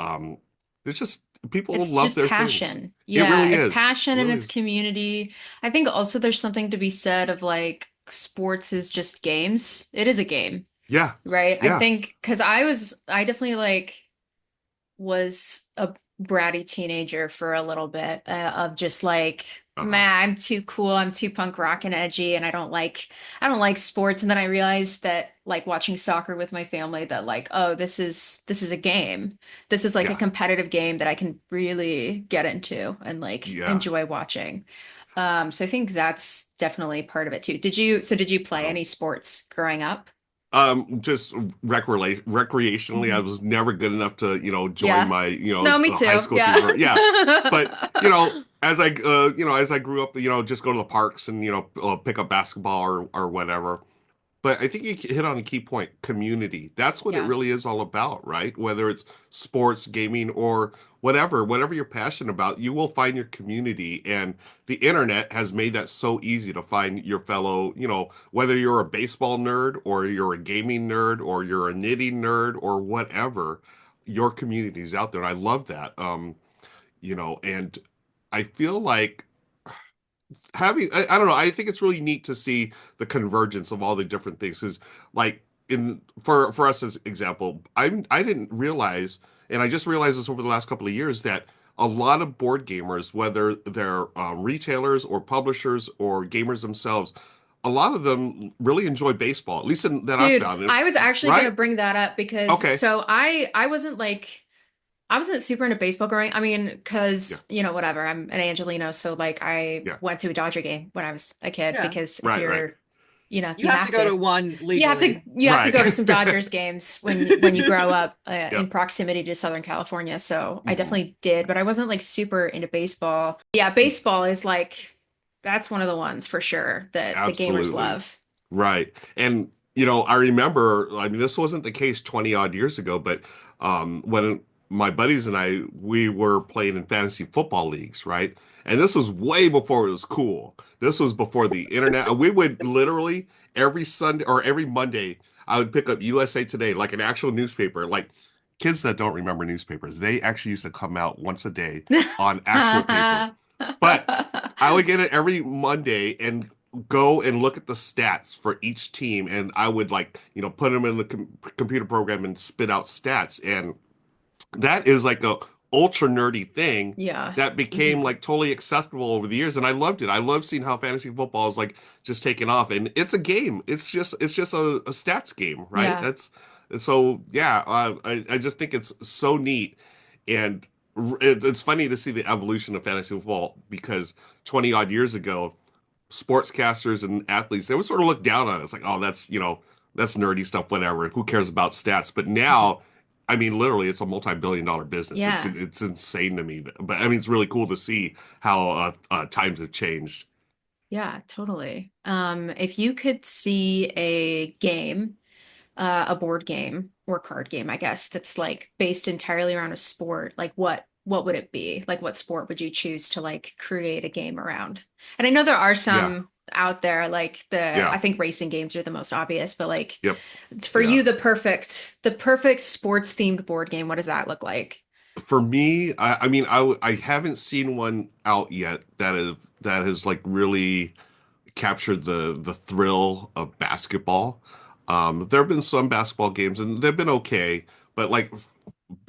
It's just people It's love just their things. passion. It Yeah, really it's is. It passion and really it's is. community. I think also there's something to be said of like sports is just games. It is a game, Yeah. right? I Yeah. think because I definitely like was a bratty teenager for a little bit of just like, Uh-huh. man, I'm too cool, I'm too punk rock and edgy, and I don't like sports. And then I realized that like watching soccer with my family, that like, oh, this is a game. This is like a Yeah. competitive game that I can really get into and like Yeah. enjoy watching. So I think that's definitely part of it too. Did you play Uh-huh. any sports growing up? Just recreationally, I Mhm. was never good enough to, join Yeah. my, No, me high too. school teams or yeah. But, Yeah. as I grew up, just go to the parks and, pick up basketball or whatever. But I think you hit on a key point, community. That's what it Yeah. really is all about, right? Whether it's sports, gaming, or whatever you're passionate about, you will find your community. And the internet has made that so easy to find your fellow, whether you're a baseball nerd or you're a gaming nerd or you're a knitting nerd or whatever, your community is out there. And I love that. And I feel like I don't know, I think it's really neat to see the convergence of all the different things. Is like in for us as example, I didn't realize, and I just realized this over the last couple of years, that a lot of board gamers, whether they're retailers or publishers or gamers themselves, a lot of them really enjoy baseball, at least that I've Dude, found it. I was actually gonna Right? bring that up because Okay. so I wasn't like I wasn't super into baseball growing. I mean, Yeah. because whatever. I'm an Angelino, so like I Yeah. went to a Dodger game when I was a kid Yeah. because if Right. Right. you're, You you have to have go to. to one You have to legally. you have to Right. go to some Dodgers games when you grow up in Yep. proximity to Southern California. So I Hmm. definitely did, but I wasn't like super into baseball. Yeah, baseball is like that's one of the ones for sure that the gamers Absolutely. love. Right. And, I remember, I mean, this wasn't the case 20 odd years ago, but when my buddies and we were playing in fantasy football leagues, right? And this was way before it was cool. This was before the internet. We would literally every Sunday or every Monday, I would pick up USA Today, like an actual newspaper. Like kids that don't remember newspapers, they actually used to come out once a day on actual paper. But I would get it every Monday and go and look at the stats for each team, and I would like, put them in the computer program and spit out stats. And that is like a ultra nerdy thing Yeah. that became Hmm. like totally acceptable over the years, and I loved it. I love seeing how fantasy football is like just taking off, and it's a game. It's just a stats game, right? Yeah. That's so yeah. I just think it's so neat, and it's funny to see the evolution of fantasy football because 20 odd years ago sportscasters and athletes, they would sort of look down on us like, oh, that's nerdy stuff, whatever. Who cares about stats? But now, I mean, literally, it's a multi-billion-dollar business. It's Yeah. it's insane to me. But I mean, it's really cool to see how times have changed. Yeah, totally. If you could see a game, a board game or card game, I guess, that's like based entirely around a sport, like what would it be? Like what sport would you choose to like create a game around? And I know there are Yeah, some out there, like I yeah, think racing games are the most obvious, but like yep, for yeah. you, the perfect sports themed board game, what does that look like? For me, I mean, I haven't seen one out yet that has like really captured the thrill of basketball. There have been some basketball games and they've been okay, but like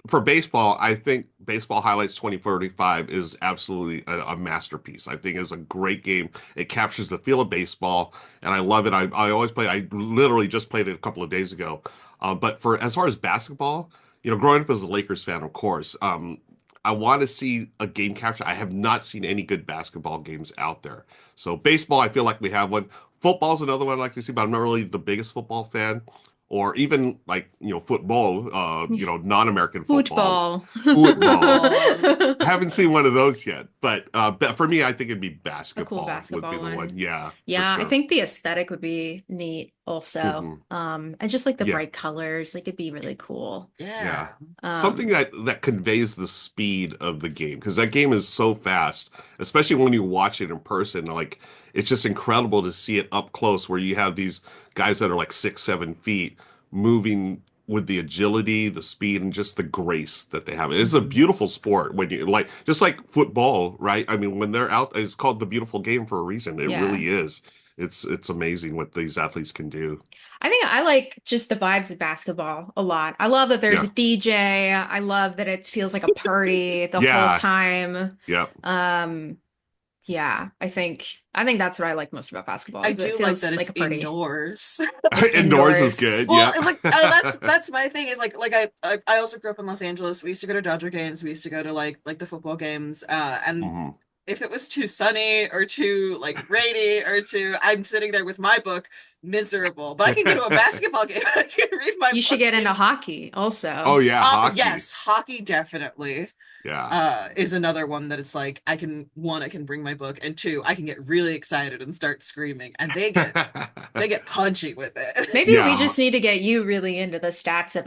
for baseball, I think Baseball Highlights 2045 is absolutely a masterpiece. I think it's a great game. It captures the feel of baseball, and I love it. I always play. I literally just played it a couple of days ago. But for as far as basketball, growing up as a Lakers fan, of course, I want to see a game capture. I have not seen any good basketball games out there. So baseball, I feel like we have one. Football's another one I like to see, but I'm not really the biggest football fan or even like football, non-American football, Football. football. Football. I haven't seen one of those yet, but for me, I think it'd be A cool basketball would be basketball the one. one. Yeah, for Yeah, I sure. think the aesthetic would be neat also. Hmm. And just like the Yeah, bright colors, like it'd be really cool. yeah. Yeah. Something Um, that conveys the speed of the game because that game is so fast, especially when you watch it in person. Like it's just incredible to see it up close, where you have these guys that are like 6, 7 feet moving. with the agility, the speed, and just the grace that they have. It's a Mhm. beautiful sport when you like, just like football, right? I mean, when they're out, it's called the beautiful game for a reason. It Yeah. really is. It's amazing what these athletes can do. I think I like just the vibes of basketball a lot. I love that there's a Yeah. DJ. I love that it feels like a party the whole Yeah. time. Yeah. Um, yeah, I think that's what I like most about basketball I is it do like that feels like it's a party. indoors. It's Indoors is indoors. good. Well, Yep. and like that's my thing is I also grew up in Los Angeles. We used to go to Dodger games. We used to go to like the football games. And Mhm. if it was too sunny or too like rainy or too, I'm sitting there with my book, miserable. But I can go to a basketball game. I can read my You should book get into in. hockey also. Oh yeah, hockey. Yes, hockey definitely Yeah. is another one that it's like I can bring my book, and two, I can get really excited and start screaming, and they get punchy with it. Maybe we Yeah. just need to get you really into the stats of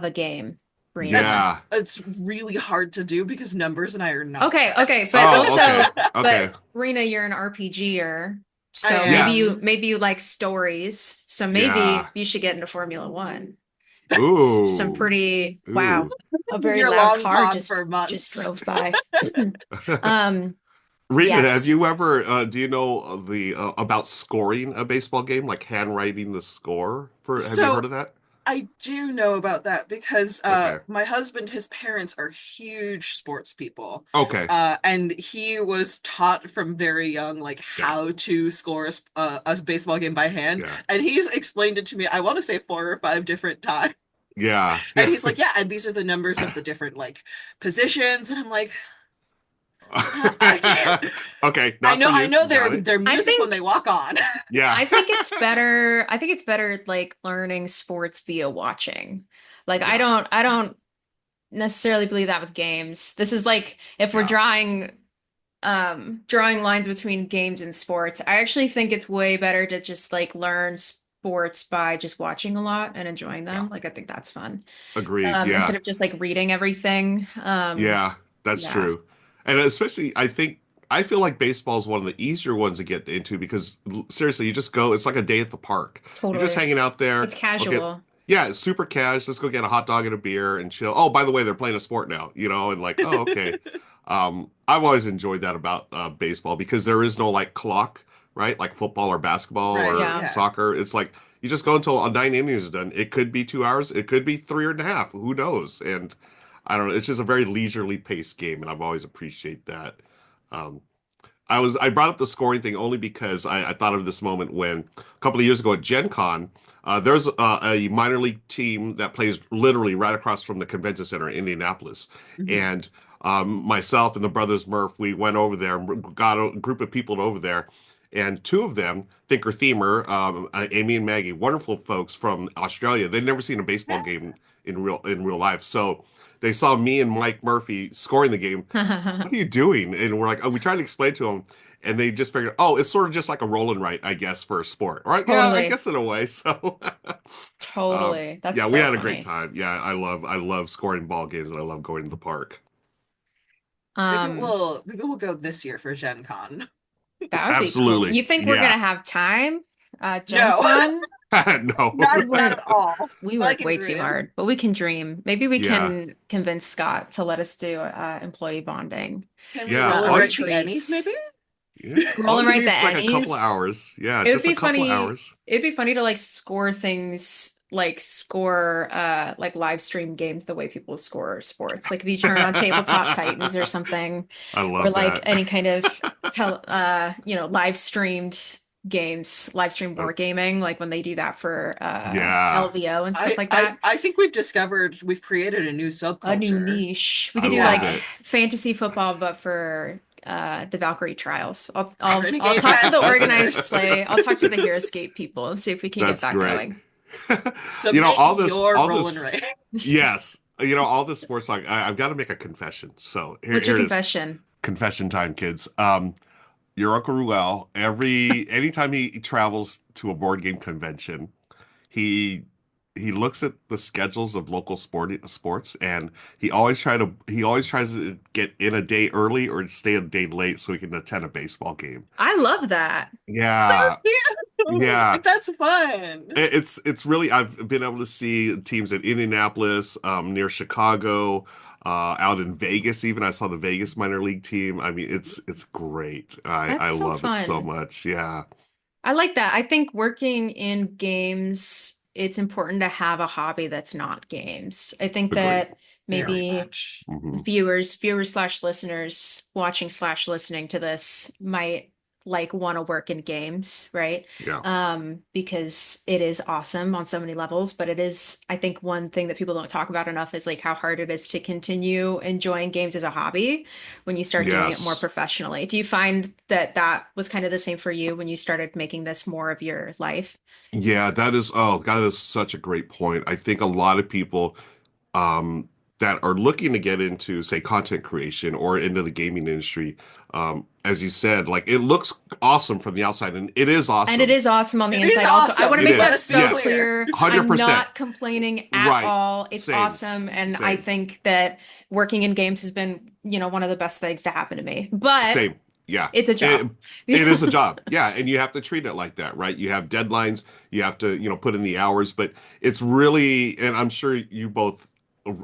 a game, That's Rena. Yeah. it's really hard to do because numbers and I are not Okay, okay, friends. but Oh, okay. also, Okay. but Rena, you're an RPGer, I so Yes. am. maybe you like stories. So maybe Yeah. you should get into Formula One. Some Ooh. pretty wow, Ooh. a very Your loud long car con just for months. drove by. Um, Rita, have yes, you ever, do you know the about scoring a baseball game, like handwriting the score for, have you heard So of that? I do know about that because Okay. my husband, his parents are huge sports people. Okay. And he was taught from very young like Yeah. how to score a baseball game by hand. Yeah. And he's explained it to me, I want to say 4 or 5 different times. Yeah. And Yeah. he's like, yeah, and these are the numbers of the different like positions. And I'm like, I can't. Okay, I not know for I you. know Got it. their I music when think they walk on. Yeah. I think it's better. I think it's better like learning sports via watching. Like Yeah. I don't necessarily believe that with games. This is like if we're Yeah. drawing lines between games and sports. I actually think it's way better to just like learn sports by just watching a lot and enjoying Yeah. them. Like I think that's fun. Agreed. Instead Yeah. of just like reading everything. Yeah, that's Yeah, true. And especially, I feel like baseball is one of the easier ones to get into because seriously, you just go, it's like a day at the park. You're just totally. hanging out there. It's Okay. casual. Yeah, it's super cash. Let's go get a hot dog and a beer and chill. Oh, by the way, they're playing a sport now, and like, oh, okay. I've always enjoyed that about baseball because there is no like clock, right? Like football or basketball Right, or Yeah. yeah. soccer. It's like you just go until a 9 innings is done. It could be 2 hours. It could be three and a half. Who knows? And I don't know. It's just a very leisurely paced game, and I've always appreciate that. Um, I brought up the scoring thing only because I thought of this moment when a couple of years ago at Gen Con, there's a minor league team that plays literally right across from the convention center in Indianapolis, Mhm. and myself and the brothers Murph, we went over there and got a group of people over there, and two of them, Thinker Themer, Amy and Maggie, wonderful folks from Australia. They'd never seen a baseball game in real life, so they saw me and Mike Murphy scoring the game. What are you doing? And we're like, oh, we tried to explain to them, and they just figured, oh, it's sort of just like a roll and write, I guess, for a sport. All right, yeah, I Totally. guess in a way. So, Totally. That's yeah, we so had a great funny. time. Yeah, I love scoring ball games, and I love going to the park. Um, Maybe we'll go this year for Gen Con. that would be cool. Absolutely, You think we're yeah. gonna have time? Gen No, Con? No, We not at work all. we But I work can way too dream. hard, but we can dream. Maybe we yeah, can convince Scott to let us do employee bonding, Can we yeah. roll and All write the retreat. Annies maybe? all Roll and you write need the is like a couple of Ennies. hours. Yeah, It would just a be couple of funny. hours. It'd be funny to like score things, like score like live stream games the way people score sports. Like if you turn on Tabletop Titans or something, I or love like that. any kind of live streamed games, live stream Uh, wargaming, like when they do that for yeah, LVO and stuff I like I that. I think we've created a new A new subculture. niche. We I could do love like Yeah. it. fantasy football, but for the Valkyrie trials. I'll Renegade talk to the Cast organized listeners, play. I'll talk to the Heroscape people and see if we can get That's that great. going. submit All this, your all roll and this, write. yes, all this sports talk. I've got to make a confession. So here, What's your here it is. confession? Confession time, kids. Your Uncle Ruel, anytime he travels to a board game convention, he he looks at the schedules of local sports, and he always tries to get in a day early or stay a day late so he can attend a baseball game. I love that. So Yeah, cute. Yeah. That's fun. It's really I've been able to see teams at Indianapolis, near Chicago, out in Vegas even. I saw the Vegas minor league team. I mean, it's great. I That's so love it so fun. much. Yeah. I like that. I think working in games, it's important to have a hobby that's not games. I think Agree. that Very maybe much. Hmm. viewers slash listeners watching slash listening to this might like want to work in games, right? Yeah. Because it is awesome on so many levels, but it is, I think one thing that people don't talk about enough is like how hard it is to continue enjoying games as a hobby when you start doing it more Yes. professionally. Do you find that that was kind of the same for you when you started making this more of your life? Yeah, that is, oh, God, that is such a great point. I think a lot of people um, that are looking to get into, say, content creation or into the gaming industry, as you said, like it looks awesome from the outside, and it is And it awesome. is awesome on the It is inside also. I want awesome. to It make Let that is. us be so Yes. clear. clear. I'm 100%. not complaining at Right. all. It's Same. awesome. And I Same. think that working in games has been, one of the best things to happen to me. But Same. Yeah. it's a It, job. it is a job. Yeah. And you have to treat it like that, right? You have deadlines. You have to, put in the hours, but it's really, and I'm sure you both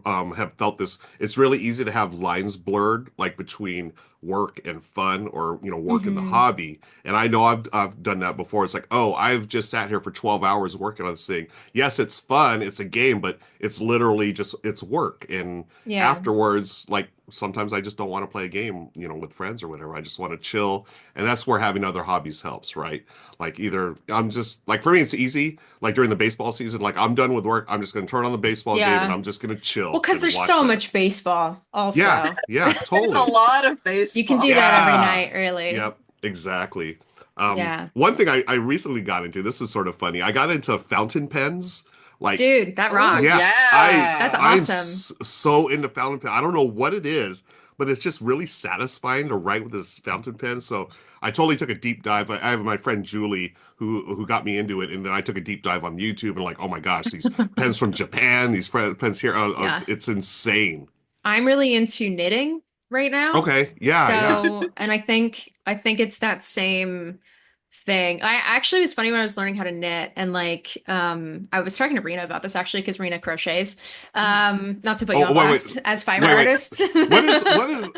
have felt this. It's really easy to have lines blurred, like between work and fun, or work and the Hmm. hobby. And I know I've done that before. It's like, oh, I've just sat here for 12 hours working on this thing. Yes, it's fun, it's a game, but it's literally just it's work. And Yeah. afterwards, like sometimes I just don't want to play a game, with friends or whatever. I just want to chill, and that's where having other hobbies helps, right? Like either I'm just like for me, it's easy. Like during the baseball season, like I'm done with work. I'm just going to turn on the baseball game and Yeah. I'm just going to Well, chill because and there's watch so that. much baseball Yeah, also. yeah, There's a totally. lot of You can do baseball. that every Yeah. night, really. Yep, exactly. Yeah. One thing I recently got into, this is sort of funny. I got into fountain pens. Like, Dude, that Oh, yeah, rocks. That's yeah. I'm awesome. so into fountain pen. I don't know what it is, but it's just really satisfying to write with this fountain pen. So I totally took a deep dive. I have my friend Julie who got me into it, and then I took a deep dive on YouTube and like, oh my gosh, these pens from Japan, these pens here, Yeah. it's insane. I'm really into knitting right now. Okay, yeah, yeah. So, and I think it's that same thing. I actually it was funny when I was learning how to knit and like I was talking to Rena about this actually because Rena crochets. Not to put you Oh, on wait, blast as fiber wait, wait. artist. What is,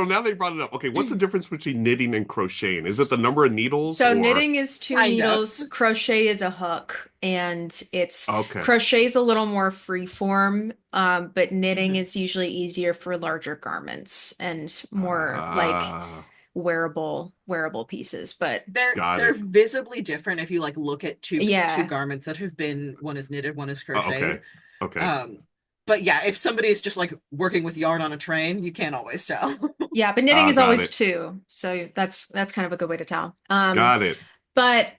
now they brought it up. Okay, what's the difference between knitting and crocheting? Is it the number of needles So or knitting is two Kind of. needles, crochet is a hook, and it's okay. crochet is a little more free form, but knitting Mhm. is usually easier for larger garments and more like Ah, wearable pieces. But got They're it. visibly different if you like look at two yeah, garments that have been one is knitted, one is Oh, okay. crocheted. Okay. Um, but yeah, if somebody's just like working with yarn on a train, you can't always tell. yeah, but knitting is Got always it. two, so that's kind of a good way to tell. Got it. But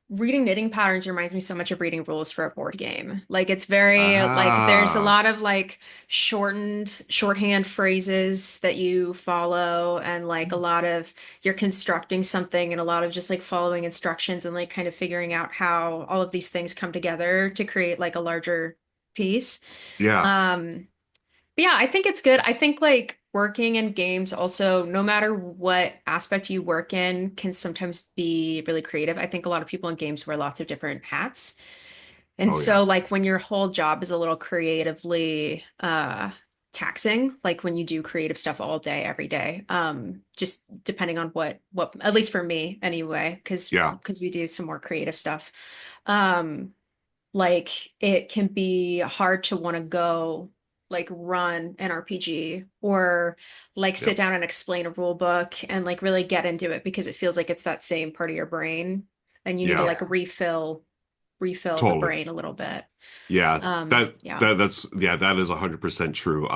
reading knitting patterns reminds me so much of reading rules for a board game. Like it's very like there's a Ah, lot of like shorthand phrases that you follow and like a lot of you're constructing something and a lot of just like following instructions and like kind of figuring out how all of these things come together to create like a larger piece. yeah. Um but yeah, I think it's good. I think like working in games also, no matter what aspect you work in, can sometimes be really creative. I think a lot of people in games wear lots of different hats. And Oh, yeah. so like when your whole job is a little creatively taxing, like when you do creative stuff all day, every day, just depending on what at least for me anyway, Yeah. because we do some more creative stuff. Um like it can be hard to want to go like run an RPG or like sit Yep. down and explain a rule book and like really get into it because it feels like it's that same part of your brain and you need to Yeah. like Yeah. refill the Totally. brain a little bit. Yeah. Yeah. That's yeah, that is 100% true.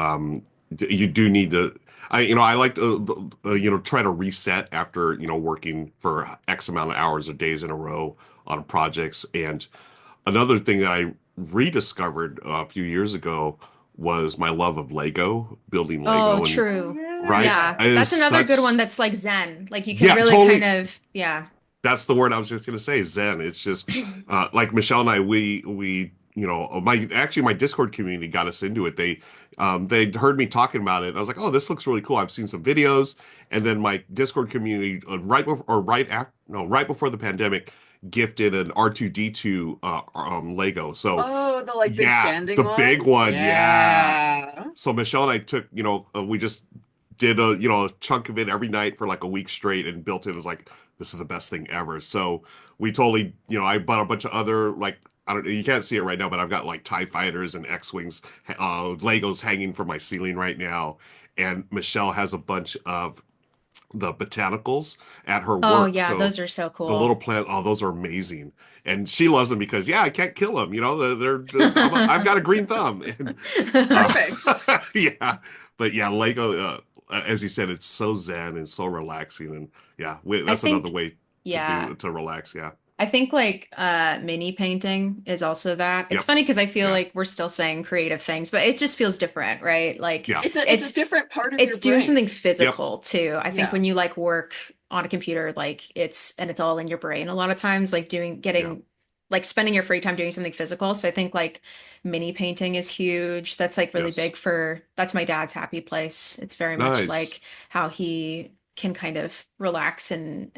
You do need to I like to try to reset after, working for X amount of hours or days in a row on projects. And another thing that I rediscovered a few years ago was my love of Lego, building Oh, Lego, and Oh true. right, yeah. Yeah. it is That's another good such one that's like Zen. Like you can yeah, really kind totally. of, yeah. That's the word I was just gonna say, Zen. It's just like Michelle and I, we my Discord community got us into it. They heard me talking about it. And I was like, oh, this looks really cool. I've seen some videos, and then my Discord community right before the pandemic gifted an R2D2 Lego. So Oh, the like big yeah, standing the big one? one, yeah. Yeah. So Michelle and I took, we just did a chunk of it every night for like a week straight and built it. It was like, this is the best thing ever. So we totally, I bought a bunch of other like, I don't know, you can't see it right now, but I've got like TIE fighters and X-Wings, Legos hanging from my ceiling right now. And Michelle has a bunch of the botanicals at her Oh work. yeah, So those are so the little cool. plant, oh, those are amazing. And she loves them because, yeah, I can't kill them. I've got a green thumb. And uh, Perfect. yeah, but yeah, Lego, as you said, it's so zen and so relaxing. And yeah, I that's another think, way yeah. to relax. Yeah. I think like mini painting is also that. It's Yep. funny because I feel Yeah. like we're still saying creative things, but it just feels different, right? Like Yeah. It's a different part of your it's doing brain. something Yep. physical too. I think Yeah. when you like work on a computer, like it's all in your brain a lot of times, like doing Yeah. getting like spending your free time doing something physical. So I think like mini painting is huge. That's like really Yes. big for that's my dad's happy place. It's very much Nice. like how he can kind of relax and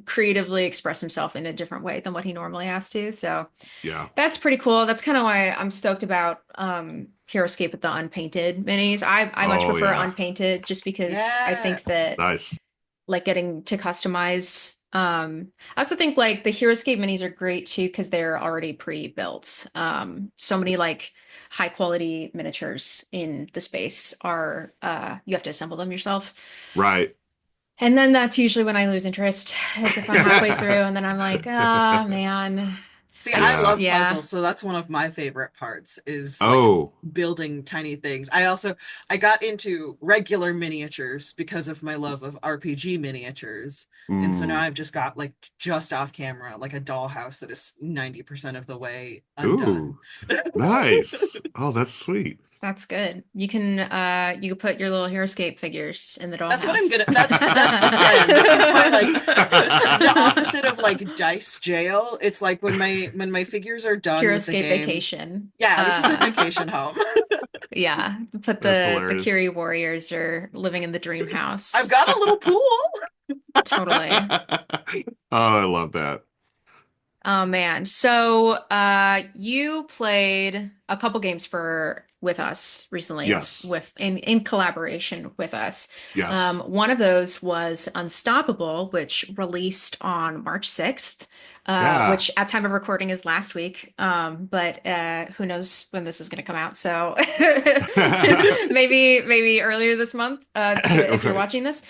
creatively express himself in a different way than what he normally has to. So Yeah. that's pretty cool. That's kind of why I'm stoked about Heroscape with the unpainted minis. I much Oh, prefer yeah. unpainted just because I Yeah. think that Nice. like getting to customize I also think like the Heroscape minis are great too because they're already pre-built. So many like high quality miniatures in the space are you have to assemble them yourself. Right. And then that's usually when I lose interest, as if I'm halfway through and then I'm like, ah, man. See, I love Yeah. puzzles, so that's one of my favorite parts is like Oh, building tiny things. I got into regular miniatures because of my love of RPG miniatures. And so now mm. I've just got like just off camera, like a dollhouse that is 90% of the way undone. Ooh, nice. Oh, that's sweet. That's good. You can put your little Heroscape figures in the That's what I'm dollhouse. gonna that's the plan. This is my like the opposite of like dice jail. It's like when my figures are done with the Heroscape game. vacation. Yeah, this is the vacation home. Yeah. Put That's the hilarious. Kiri warriors are living in the dream I've house. got a little pool. Totally. Oh, I love that. Oh man. So you played a couple games for with us recently Yes. with in collaboration with us. Yes. One of those was Unstoppable, which released on March 6th, Yeah. which at time of recording is last week. But who knows when this is going to come out. So maybe earlier this month if you're Right. watching this.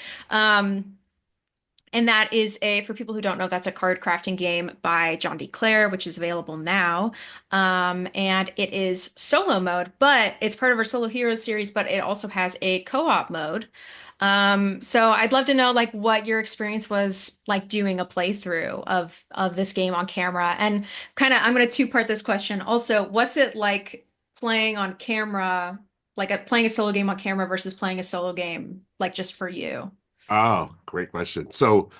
And that is for people who don't know, that's a card crafting game by John D. Clare, which is available now. And it is solo mode, but it's part of our Solo Heroes series, but it also has a co-op mode. So I'd love to know like what your experience was like doing a playthrough of this game on camera. And kind of I'm gonna two-part this question. Also, what's it like playing on camera, like playing a solo game on camera versus playing a solo game like just for you? Oh, great question. So,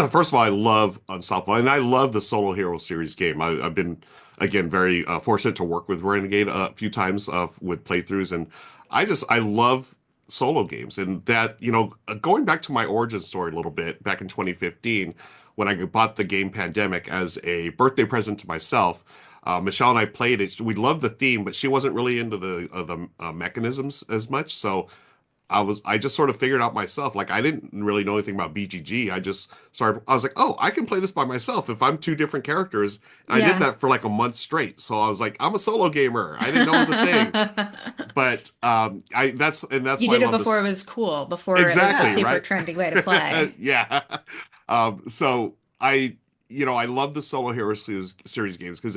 first of all, I love Unstoppable, and I love the Solo Hero series game. I've been, again, very fortunate to work with Renegade a few times with playthroughs, and I love solo games. And that, going back to my origin story a little bit, back in 2015, when I bought the game Pandemic as a birthday present to myself. Michelle and I played it. We loved the theme, but she wasn't really into the mechanisms as much. So I just sort of figured out myself. Like I didn't really know anything about BGG. I was like, oh, I can play this by myself if I'm two different characters. And I did Yeah. that for like a month straight. So I was like, I'm a solo gamer. I didn't know it was a thing. But that's You why I did it love before it this. was cool, before it was the Exactly, Yeah. super right? trendy way to play. Yeah. So I love the Solo Heroes series games because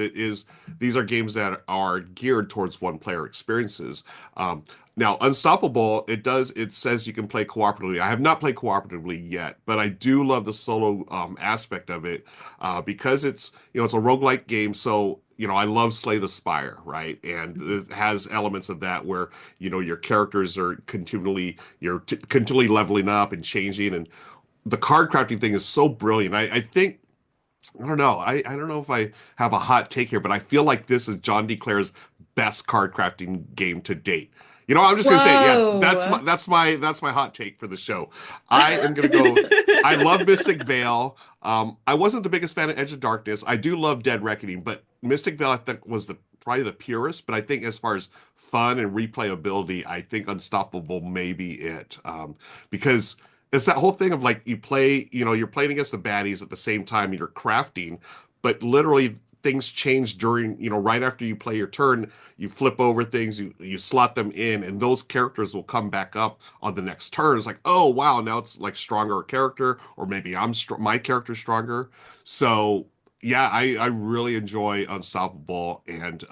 these are games that are geared towards one player experiences. Now, Unstoppable, it says you can play cooperatively. I have not played cooperatively yet, but I do love the solo aspect of it because it's a roguelike game. So, I love Slay the Spire, right? And it has elements of that where, your characters are continually leveling up and changing. And the card crafting thing is so brilliant. I think I don't know. I don't know if I have a hot take here, but I feel like this is John D. Clare's best card crafting game to date. You know, I'm just gonna say, yeah, Whoa. that's my hot take for the show. I am gonna go. I love Mystic Vale. I wasn't the biggest fan of Edge of Darkness. I do love Dead Reckoning, but Mystic Vale I think was the probably the purest. But I think as far as fun and replayability, I think Unstoppable may be it. Because it's that whole thing of like you play, you're playing against the baddies at the same time you're crafting, but literally things change during, right after you play your turn, you flip over things, you slot them in, and those characters will come back up on the next turn. It's like, oh wow, now it's like stronger character, or maybe my character's stronger. So yeah, I really enjoy Unstoppable, and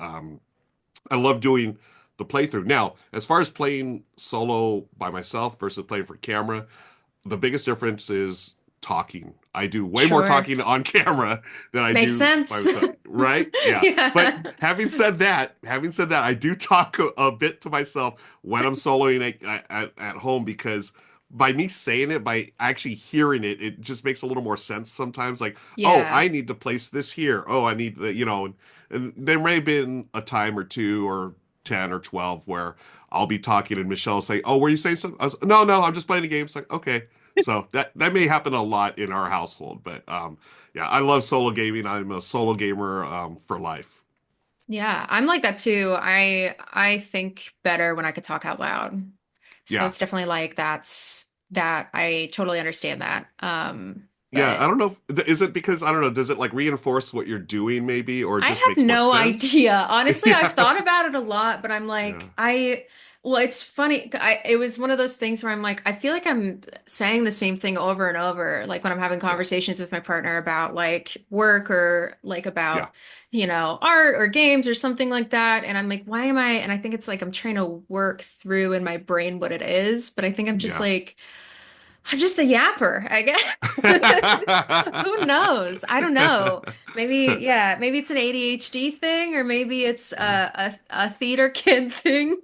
I love doing the playthrough. Now, as far as playing solo by myself versus playing for camera, the biggest difference is talking. I do way more Sure. talking on camera than I Makes do by sense. myself. Right? Yeah. But Yeah. having said that, I do talk a bit to myself when I'm soloing at home because by me saying it, by actually hearing it, it just makes a little more sense sometimes. Like, oh, Yeah. I need to place this here. Oh, I need the, and there may have been a time or two or 10 or 12 where I'll be talking and Michelle will say, "Oh, were you saying something?" No, no, I'm just playing a game. It's like, okay. So that may happen a lot in our household, but yeah, I love solo gaming. I'm a solo gamer for life. Yeah, I'm like that too. I think better when I could talk out loud. So Yeah, it's definitely like that I totally understand that. yeah. I But don't know. Is it because I don't know? Does it like reinforce what you're doing, maybe, or it I just have makes more no sense? idea. Honestly, I've Yeah, thought about it a lot, but I'm yeah, like, well, it's funny. It was one of those things where I'm like, I feel like I'm saying the same thing over and over, like when I'm having yeah, conversations with my partner about like work or like yeah, about, art or games or something like that. And I'm like, why am I? And I think it's like I'm trying to work through in my brain what it is, but I think yeah. I'm just a yapper, I guess. Who knows? I don't know. Maybe, yeah, maybe it's an ADHD thing, or maybe it's Yeah. a theater kid thing.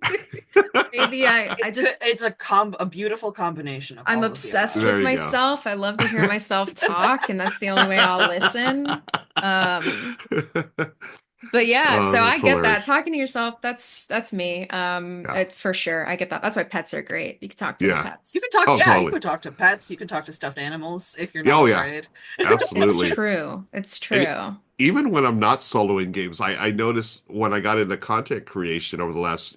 Maybe I just It's a beautiful combination of I'm all of the obsessed above. with There you go. myself. I love to hear myself talk, and that's the only way I'll listen. Um, but yeah, Oh, so I that's get that. hilarious. Talking to yourself, that's me. Yeah, For sure. I get that. That's why pets are great. You can talk to the yeah. You can pets. talk, Oh, yeah, you totally. could talk to pets, you can talk to stuffed animals if you're Yeah, not oh, yeah. afraid. It's Absolutely. true. It's And true. even when I'm not soloing games, I noticed when I got into content creation over the last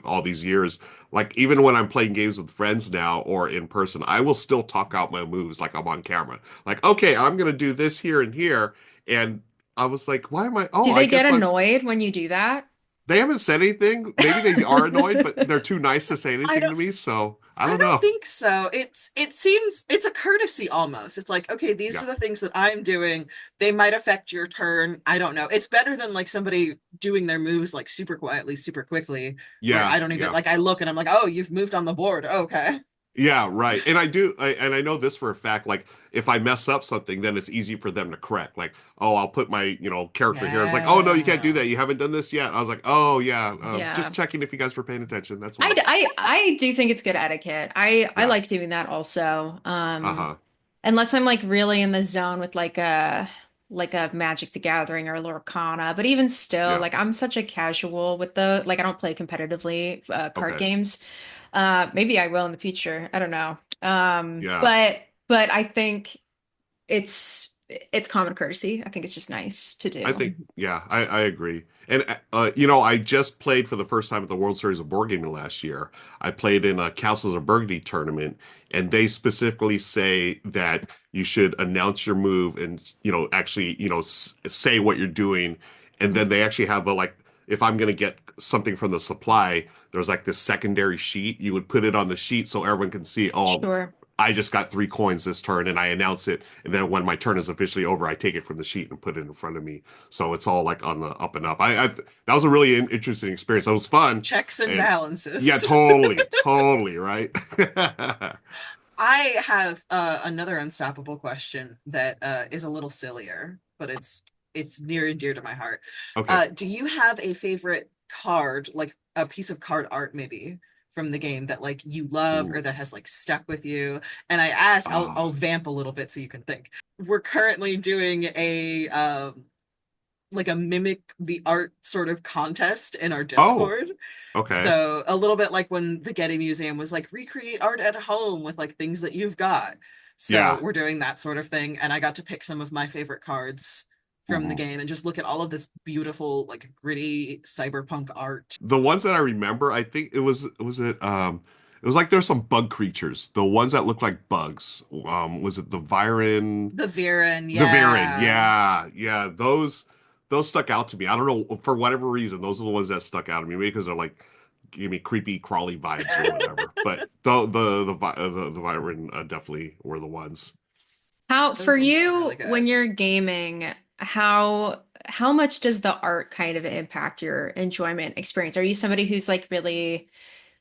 all these years, like even when I'm playing games with friends now or in person, I will still talk out my moves like I'm on camera. Like, okay, I'm gonna do this here and here. And I was like, why am I? Oh, Do I they get guess annoyed when you do that? they haven't said anything. Maybe they are annoyed, but they're too nice to say I anything don't to me. So I I don't don't know. think so. It seems it's a courtesy almost. It's like, okay, these Yeah, are the things that I'm doing. They might affect your turn. I don't know. It's better than like somebody doing their moves like super quietly, super quickly, where yeah, I don't even yeah. like I look and I'm like, "Oh, you've moved on the board." Okay. Yeah, right. And and I know this for a fact. Like, if I mess up something, then it's easy for them to correct. Like, oh, I'll put my, character here. It's like, oh no, you can't do Yeah. that. You haven't done this yet. I was like, oh yeah, just Yeah. checking if you guys were paying attention. That's all. I do think it's good etiquette. I Yeah. like doing that also. Uh-huh. Unless I'm like really in the zone with like a Magic the Gathering or a Lorcana, but even still, Yeah. like I'm such a casual with the like I don't play competitively card Okay. games. Maybe I will in the future. I don't know. Yeah. But I think it's common courtesy. I think it's just nice to I do. think, yeah, I agree. And, I just played for the first time at the World Series of Board Gaming last year. I played in a Castles of Burgundy tournament, and they specifically say that you should announce your move and, actually, say what you're doing. And then they actually have like, if I'm going to get something from the supply, there's like this secondary sheet. You would put it on the sheet so everyone can see, oh, Sure. I just got 3 coins this turn, and I announce it. And then when my turn is officially over, I take it from the sheet and put it in front of me. So it's all like on the up and up. That was a really interesting experience. It was fun. Checks and And yeah, balances. totally, totally, right? I have another unstoppable question that is a little sillier, but it's near and dear to my heart. Okay. Do you have a favorite card, like a piece of card art maybe from the game that like you love or Ooh. that has like stuck with you? And I ask, I'll Ah. vamp a little bit so you can think. We're currently doing a like a mimic the art sort of contest in our Oh, Discord. okay. So a little bit like when the Getty Museum was like recreate art at home with like things that you've got. So Yeah. we're doing that sort of thing, and I got to pick some of my favorite cards from the Mhm. game and just look at all of this beautiful, like gritty cyberpunk art. The ones that I remember, I think it was like there's some bug creatures. The ones that look like bugs. Was it the Viren? The Viren, The Viren. yeah. Yeah, yeah. Those stuck out to me. I don't know for whatever reason. Those are the ones that stuck out to me. Maybe because they're like give me creepy crawly vibes or whatever. But the Viren definitely were the ones. How for Those ones are really you when good. you're gaming, how much does the art kind of impact your enjoyment experience? Are you somebody who's like really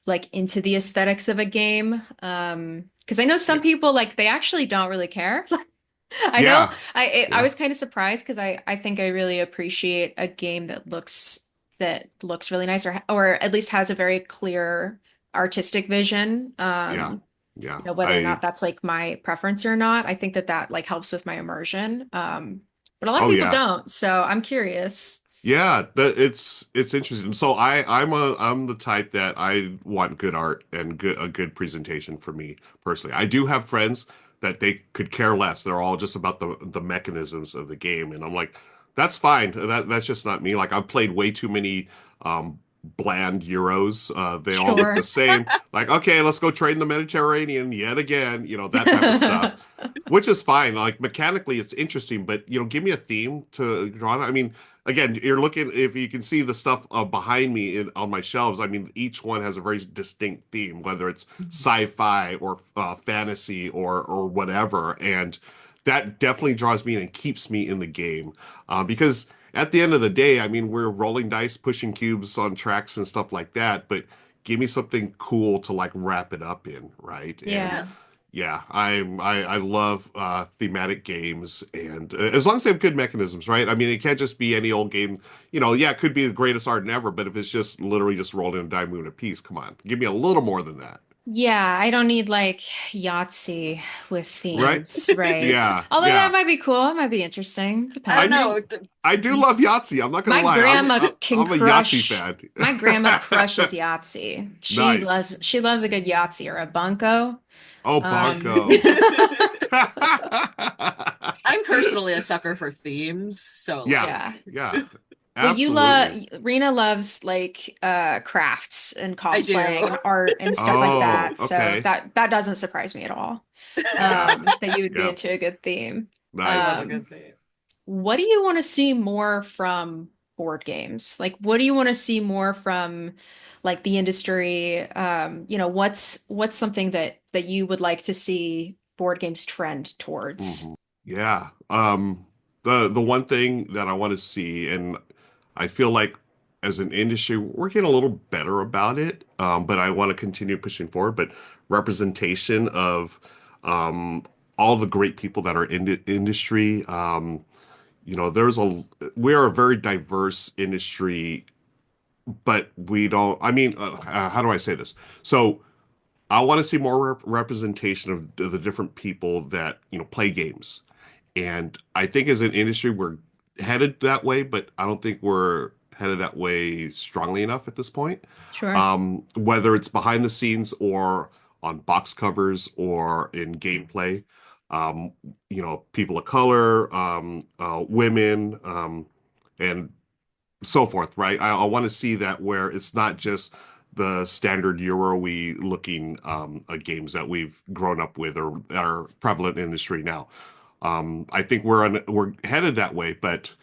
like into the aesthetics of a game? Because I know some Yeah. people like they actually don't really care. I know Yeah. I Yeah. was kind of surprised because I think I really appreciate a game that looks really nice or at least has a very clear artistic vision. Yeah. Yeah. Whether or not that's like my preference or not, I think that like helps with my immersion. But a lot of Oh people yeah. don't, so I'm curious. Yeah, it's interesting. So I'm the type that I want good art and a good presentation for me personally. I do have friends that they could care less. They're all just about the mechanisms of the game, and I'm like, that's fine. That's just not me. Like I've played way too many bland Euros. They all look the Sure. same. Like, okay, let's go trade in the Mediterranean yet again. That type of stuff, which is fine. Like mechanically, it's interesting, but give me a theme to draw on. I mean, again, you're looking if you can see the stuff behind me on my shelves. I mean, each one has a very distinct theme, whether it's Mhm. sci-fi or fantasy or whatever, and that definitely draws me in and keeps me in the game because at the end of the day, I mean, we're rolling dice, pushing cubes on tracks and stuff like that, but give me something cool to like wrap it up in, right? And Yeah. Yeah. yeah, I love thematic games, and as long as they have good mechanisms, right? I mean, it can't just be any old game. Yeah, it could be the greatest art ever, but if it's just literally just rolling a dime a piece, come on, give me a little more than that, Yeah, I don't need like Yahtzee with right? themes, right? Yeah, Although that yeah. might be cool. It might be interesting. I I don't Depends. do, know. I do love Yahtzee. I'm not gonna My lie. grandma can I'm a Yahtzee crush. fan. My grandma crushes Yahtzee. Nice. She loves a good Yahtzee or a bunko. Oh, Um, Banco. I'm personally a sucker for themes, so Yeah, like, yeah. yeah, Well, absolutely. Rena loves like crafts and I do. cosplaying and art and stuff like Oh, that. So okay. that doesn't surprise me at all. Yeah, That you would be yeah. into a good theme. I love a Nice. good theme. What do you want to see more from board games? Like, what do you want to see more from like the industry? What's something that you would like to see board games trend towards? Hmm. Yeah. The one thing that I want to see, and I feel like as an industry, we're getting a little better about it, but I want to continue pushing forward. But representation of um, all the great people that are in the industry. There's we are a very diverse industry, but we don't. I mean, how do I say this? So I want to see more representation of the different people that play games. And I think as an industry, we're headed that way, but I don't think we're headed that way strongly enough at this point. Sure. Whether it's behind the scenes or on box covers or in gameplay, um, people of color, women, and so forth, right? I want to see that where it's not just the standard Euro-y looking games that we've grown up with or that are prevalent in the industry now. I think we're headed that way, but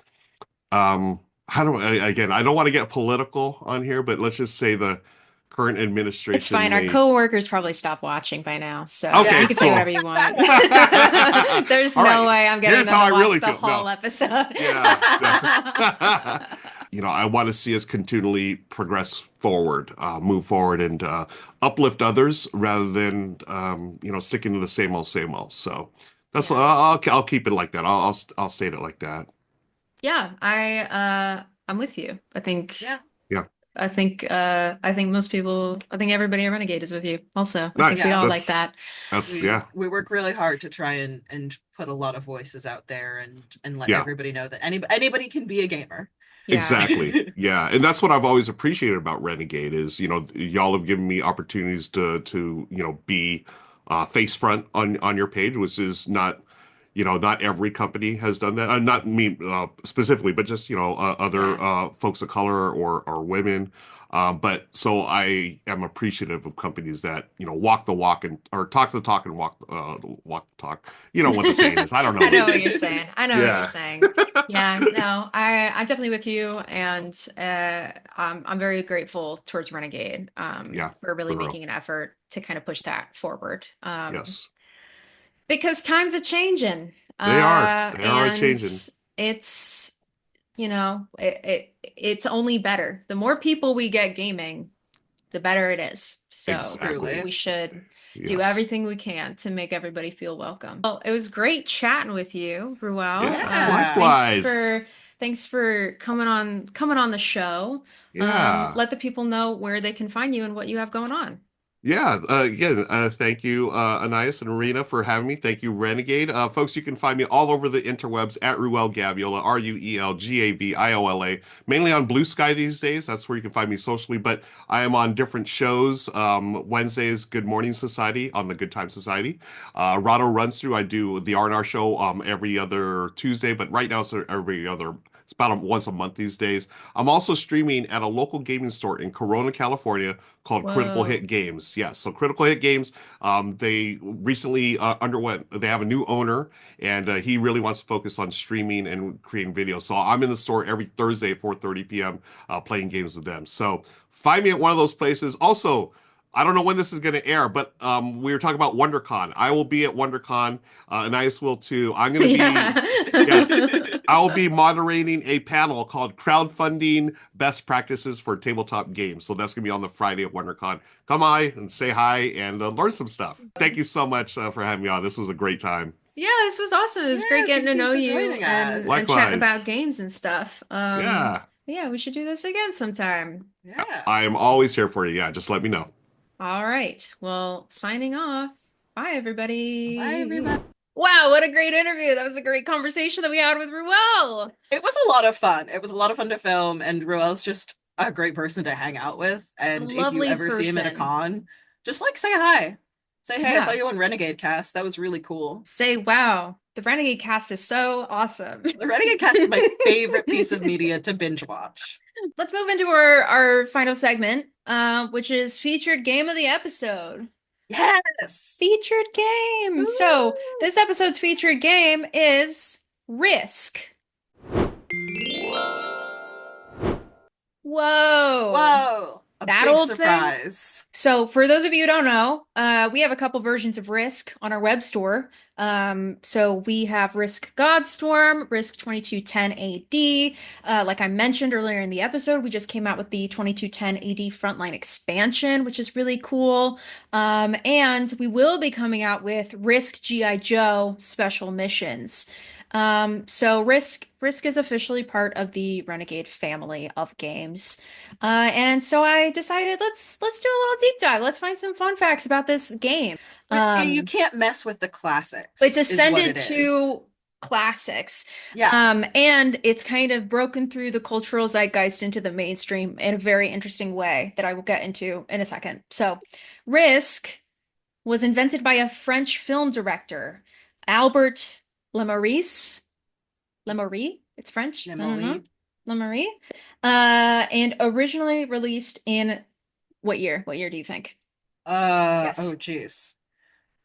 how do again, I don't want to get political on here, but let's just say the current It's administration fine. Our may. coworkers probably stopped watching by now, so Yeah. you Okay, can say cool. whatever you want. There's All no right, way I'm getting here's them how to I watch really the feel. whole No, episode. yeah. I want to see us continually progress forward, move forward, and uplift others rather than sticking to the same old. So that's Yeah. I'll keep it like that. I'll state it like that. Yeah, I'm with you. I think Yeah. Yeah. I think most people, I think everybody at Renegade is with you. Also, I think we Nice. Yeah, all like that. That's we yeah. we work really hard to try and put a lot of voices out there and let Yeah. everybody know that anybody can be a gamer. Yeah. Exactly. Yeah. And that's what I've always appreciated about Renegade is, y'all have given me opportunities to, be face front on your page, which is not, not every company has done that. Not me specifically, but just, other Yeah. folks of color or women. But so I am appreciative of companies that, walk the walk and or talk the talk and walk the talk. You know what the saying is. I don't know I what know it what you're is. saying. I know what you're Yeah. saying. Yeah, no, I'm definitely with you, and I'm very grateful towards Renegade Yeah, for really for real. making an effort to kind of push that forward. Yes. Because times are changing, They are. They are and changing. it's it's only better. The more people we get gaming, the better it is. So Exactly. Truly. we should do Yes. everything we can to make everybody feel welcome. Well, it was great chatting with you, Ruel. Yeah, Yeah. likewise. Thanks for coming on the show. Yeah. Let the people know where they can find you and what you have going on. Yeah, again, thank you, Anais and Arena, for having me. Thank you, Renegade. Folks, you can find me all over the interwebs at Ruel Gaviola, RuelGaviola, mainly on Blue Sky these days. That's where you can find me socially, but I am on different shows. Wednesdays, Good Morning Society on the Good Time Society. Rado runs through. I do the R&R show every other Tuesday, but right now it's every other. It's about once a month these days. I'm also streaming at a local gaming store in Corona, California called Critical Whoa. Hit Games. Yes, so Critical Hit Games, they recently they have a new owner, and he really wants to focus on streaming and creating videos. So I'm in the store every Thursday at 4:30 p.m. Playing games with them. So find me at one of those places. Also, I don't know when this is going to air, but we were talking about WonderCon. I will be at WonderCon, and I will too. I'm going to be, Yeah. yes, I will be moderating a panel called Crowdfunding Best Practices for Tabletop Games. So that's going to be on the Friday at WonderCon. Come by and say hi and learn some stuff. Thank you so much for having me on. This was a great time. Yeah, this was awesome. It was great Yeah, getting to thank you know for you joining and us. chatting about Likewise. games and stuff. Yeah, Yeah, we should do this again sometime. Yeah. I am always here for you. Yeah, just let me know. All right. Well, signing off. Bye, Bye, everybody. everybody. Wow, what a great interview. That was a great conversation that we had with Ruel. It was a lot of fun. It was a lot of fun to film, and Ruel's just a great person to hang out with. A And if you lovely ever see him at a person. con, just like say hi. Say, hey, I saw Yeah. you on Renegade Cast. That was really cool. Say, wow, the Renegade cast is so awesome. The Renegade Cast is my favorite piece of media to binge watch. Let's move into our final segment, which is featured game of the episode. Yes. Featured game. So Woo! this episode's featured game is Risk. Whoa. Whoa. A That big old thing. surprise. So for those of you who don't know, we have a couple versions of Risk on our web store. So we have Risk Godstorm, Risk 2210 AD. Like I mentioned earlier in the episode, we just came out with the 2210 AD Frontline expansion, which is really cool. And we will be coming out with Risk GI Joe special missions. So Risk is officially part of the Renegade family of games. And so I decided let's do a little deep dive. Let's find some fun facts about this game. You Um, can't mess with the it's classics, is what ascended it is. to classics. Yeah. And it's kind of broken through the cultural zeitgeist into the mainstream in a very interesting way that I will get into in a second. So, Risk was invented by a French film director, Albert Lemoris. Lemory? It's French. I don't know. Emily. Lemory. And originally released in what year? What year do you think? Oh Yes. geez.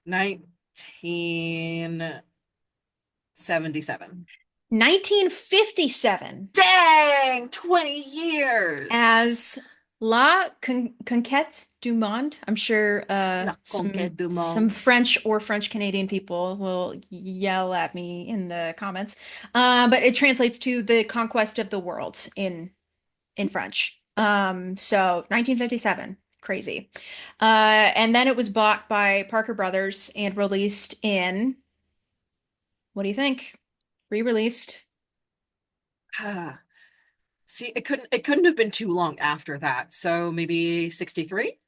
1977. 1957 Dang, 20 years. as La Conquête du Monde. I'm sure La conquête du some monde. French or French Canadian people will yell at me in the comments. But it translates to the conquest of the world in French. So 1957, crazy. And then it was bought by Parker Brothers and released in, what do you think? Re-released. See, it couldn't have been too long after that. So maybe 63?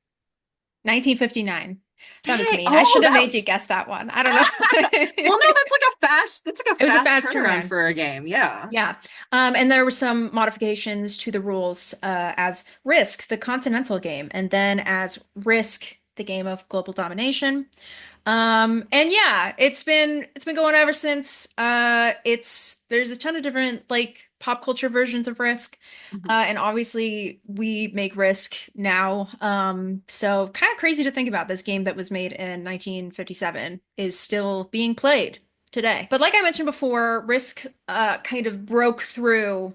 1959. That was Dang. me. I Oh, should have that made you was guess that one. I don't know. well, no, that's like a It was a fast fast turnaround turnaround. for a game. Yeah. Yeah. And there were some modifications to the rules as Risk, the Continental game, and then as Risk, the game of global domination. And yeah, it's been going ever since. It's there's a ton of different like pop culture versions of Risk. Mhm. And obviously we make Risk now. So kind of crazy to think about this game that was made in 1957 is still being played today. But like I mentioned before, Risk kind of broke through.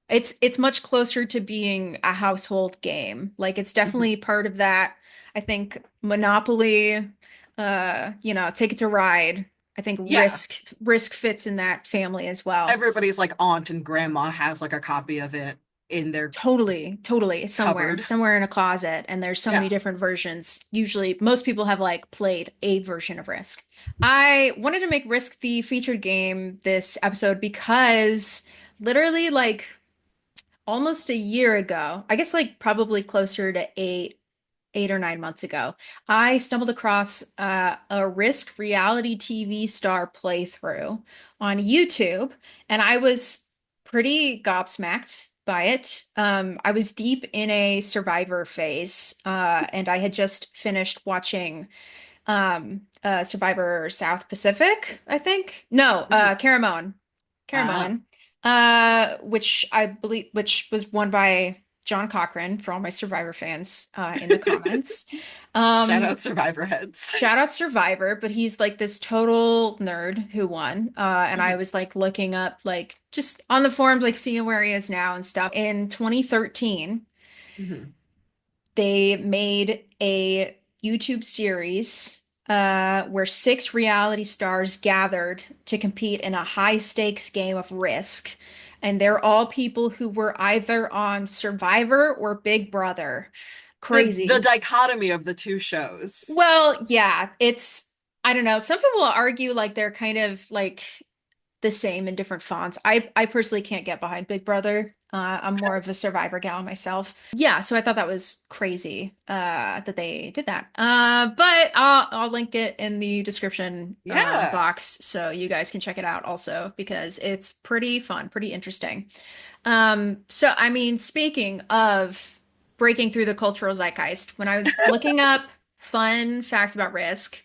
It's much closer to being a household game. Like it's Mhm. definitely part of that. I think Monopoly, Ticket to Ride. I think Yeah. Risk fits in that family as well. Everybody's like aunt and grandma has like a copy of it in their Totally, totally. Somewhere, cupboard. somewhere in a closet, and there's so many Yeah. different versions. Usually, most people have like played a version of Risk. I wanted to make Risk the featured game this episode because literally like almost a year ago, I guess like probably closer to 8 or 9 months ago, I stumbled across a Risk reality TV star playthrough on YouTube, and I was pretty gobsmacked by it. I was deep in a Survivor phase, and I had just finished watching Survivor South Pacific, I think. No, Mhm. Caramon. Ah. Caramon, which I believe which was won by John Cochran for all my Survivor fans in the comments. Shout Um, out Survivor heads. Shout out Survivor, but he's like this total nerd who won. And I Mhm. was like looking up like just on the forums, like seeing where he is now and stuff. In 2013, Mhm. they made a YouTube series where six reality stars gathered to compete in a high stakes game of Risk. And they're all people who were either on Survivor or Big Brother. The Crazy. dichotomy of the two shows. Well, yeah, I don't know. Some people argue like they're kind of like the same in different fonts. I personally can't get behind Big Brother. I'm more of a Survivor gal myself. Yeah, so I thought that was crazy that they did that. But I'll link it in the description Yeah. box so you guys can check it out also because it's pretty fun, pretty interesting. So I mean, speaking of breaking through the cultural zeitgeist, when I was looking up fun facts about Risk,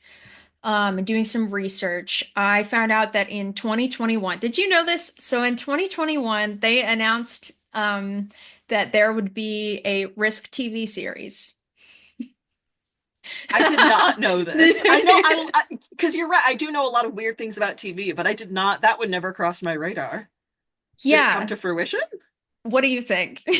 and doing some research, I found out that in 2021, did you know this? So in 2021, they announced that there would be a Risk TV series. I did not know this. I know I because you're right. I do know a lot of weird things about TV, but I did not. That would never cross my radar. Did it come Yeah. to fruition? What do you think? I'm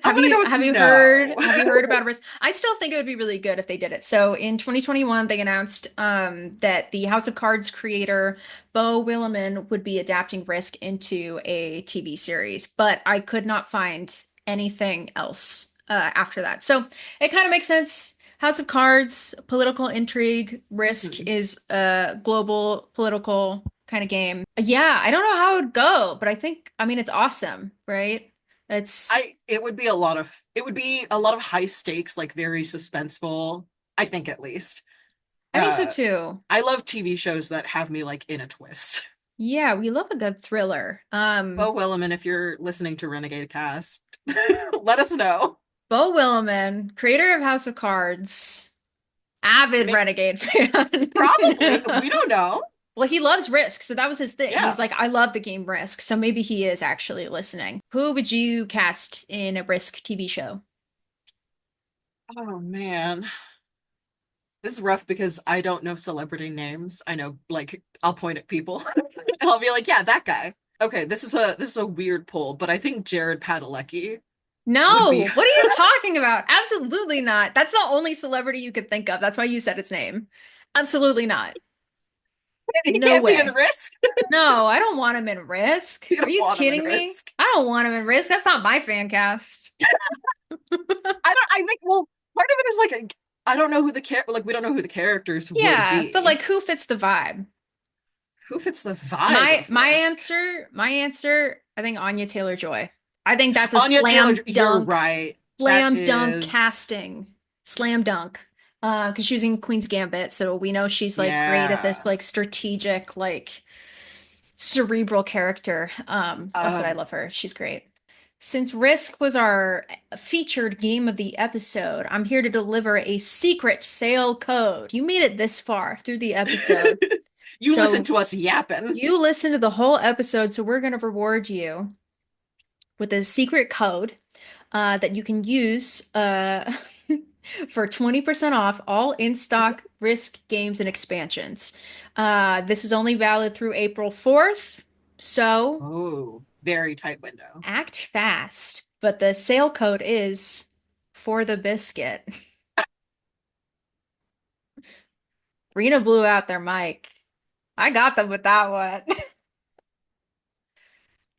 Have gonna you go with have you no. heard about Risk? I still think it would be really good if they did it. So in 2021, they announced that the House of Cards creator Beau Willimon would be adapting Risk into a TV series, but I could not find anything else after that. So it kind of makes sense. House of Cards, political intrigue, Risk Mhm. is a global political kind of game. Yeah, I don't know how it would go, but I mean, it's awesome, right? It's, It would be a lot of high stakes, like very suspenseful, I think at least. I think so Uh too. I love TV shows that have me like in a twist. Yeah, we love a good thriller. Beau Willimon, if you're listening to Renegade Cast, let us know. Beau Willimon, creator of House of Cards, avid May- Renegade fan. Probably. We don't know. Well, he loves Risk, so that was his thing. He's Yeah. like, I love the game Risk, so maybe he is actually listening. Who would you cast in a Risk TV show? Oh man. This is rough because I don't know celebrity names. I know like I'll point at people and I'll be like, yeah, that guy. Okay, this is a weird poll, but I think Jared Padalecki would be No, what are you talking about? Absolutely not. That's the only celebrity you could think of. That's why you said its name. Absolutely not. he No can't be in way. Risk. No, I don't want him in Risk. You Are don't you want him in kidding me? Risk. I don't want him in Risk. That's not my fan cast. I think well, part of it is like I don't know who the like we don't know who the characters would Yeah, but be. like who fits the vibe? Who fits the vibe My of my Risk? answer, my answer, I think Anya Taylor-Joy. I think that's a Anya you're right. That slam dunk is, casting. Slam dunk. Because she's in Queen's Gambit, so we know she's like great at this yeah. like strategic, like cerebral character. That's what I Um, love her. She's great. Since Risk was our featured game of the episode, I'm here to deliver a secret sale code. You made it this far through the episode. you listen So to us yapping. you listened to the whole episode, so we're going to reward you with a secret code that you can use for 20% off all in-stock Risk games and expansions. This is only valid through April 4th, so Oh, very tight window. act fast. But the sale code is for the biscuit. Rena blew out their mic. I got them with that one.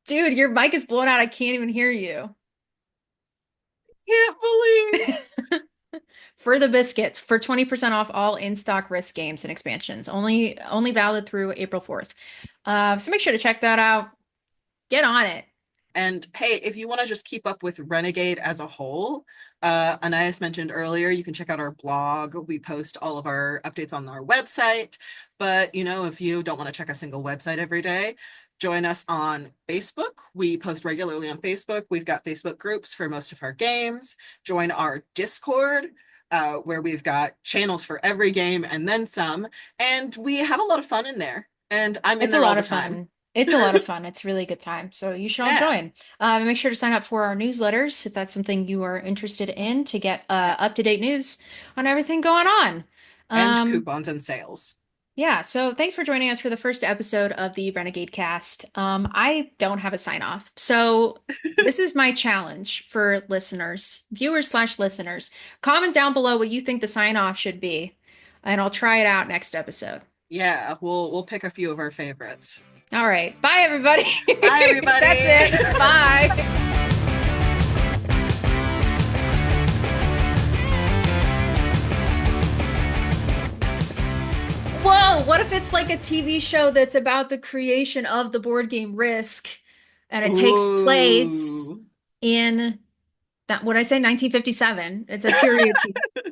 Dude, your mic is blown out. I can't even hear you. Can't believe. For the biscuits, for 20% off all in-stock Risk games and expansions. Only valid through April 4th. So make sure to check that out. Get on it. And hey, if you want to just keep up with Renegade as a whole, Anais mentioned earlier, you can check out our blog. We post all of our updates on our website. But if you don't want to check a single website every day, join us on Facebook. We post regularly on Facebook. We've got Facebook groups for most of our games. Join our Discord, where we've got channels for every game and then some. And we have a lot of fun in there. And I'm in It's a there all lot the of time. fun. It's a lot of fun. It's really a good time. So you should all Yeah. join. Make sure to sign up for our newsletters if that's something you are interested in to get Yeah. up-to-date news on everything going on. And Um, coupons and sales. yeah, so thanks for joining us for the first episode of the Renegade Cast. I don't have a sign off. So this is my challenge for listeners, viewers/listeners. Comment down below what you think the sign off should be, and I'll try it out next episode. Yeah, we'll pick a few of our favorites. All right. Bye, everybody. Bye, everybody. That's it. Bye. Whoa, what if it's like a TV show that's about the creation of the board game Risk and it takes place Ooh. in that, what I say, 1957? It's a period piece.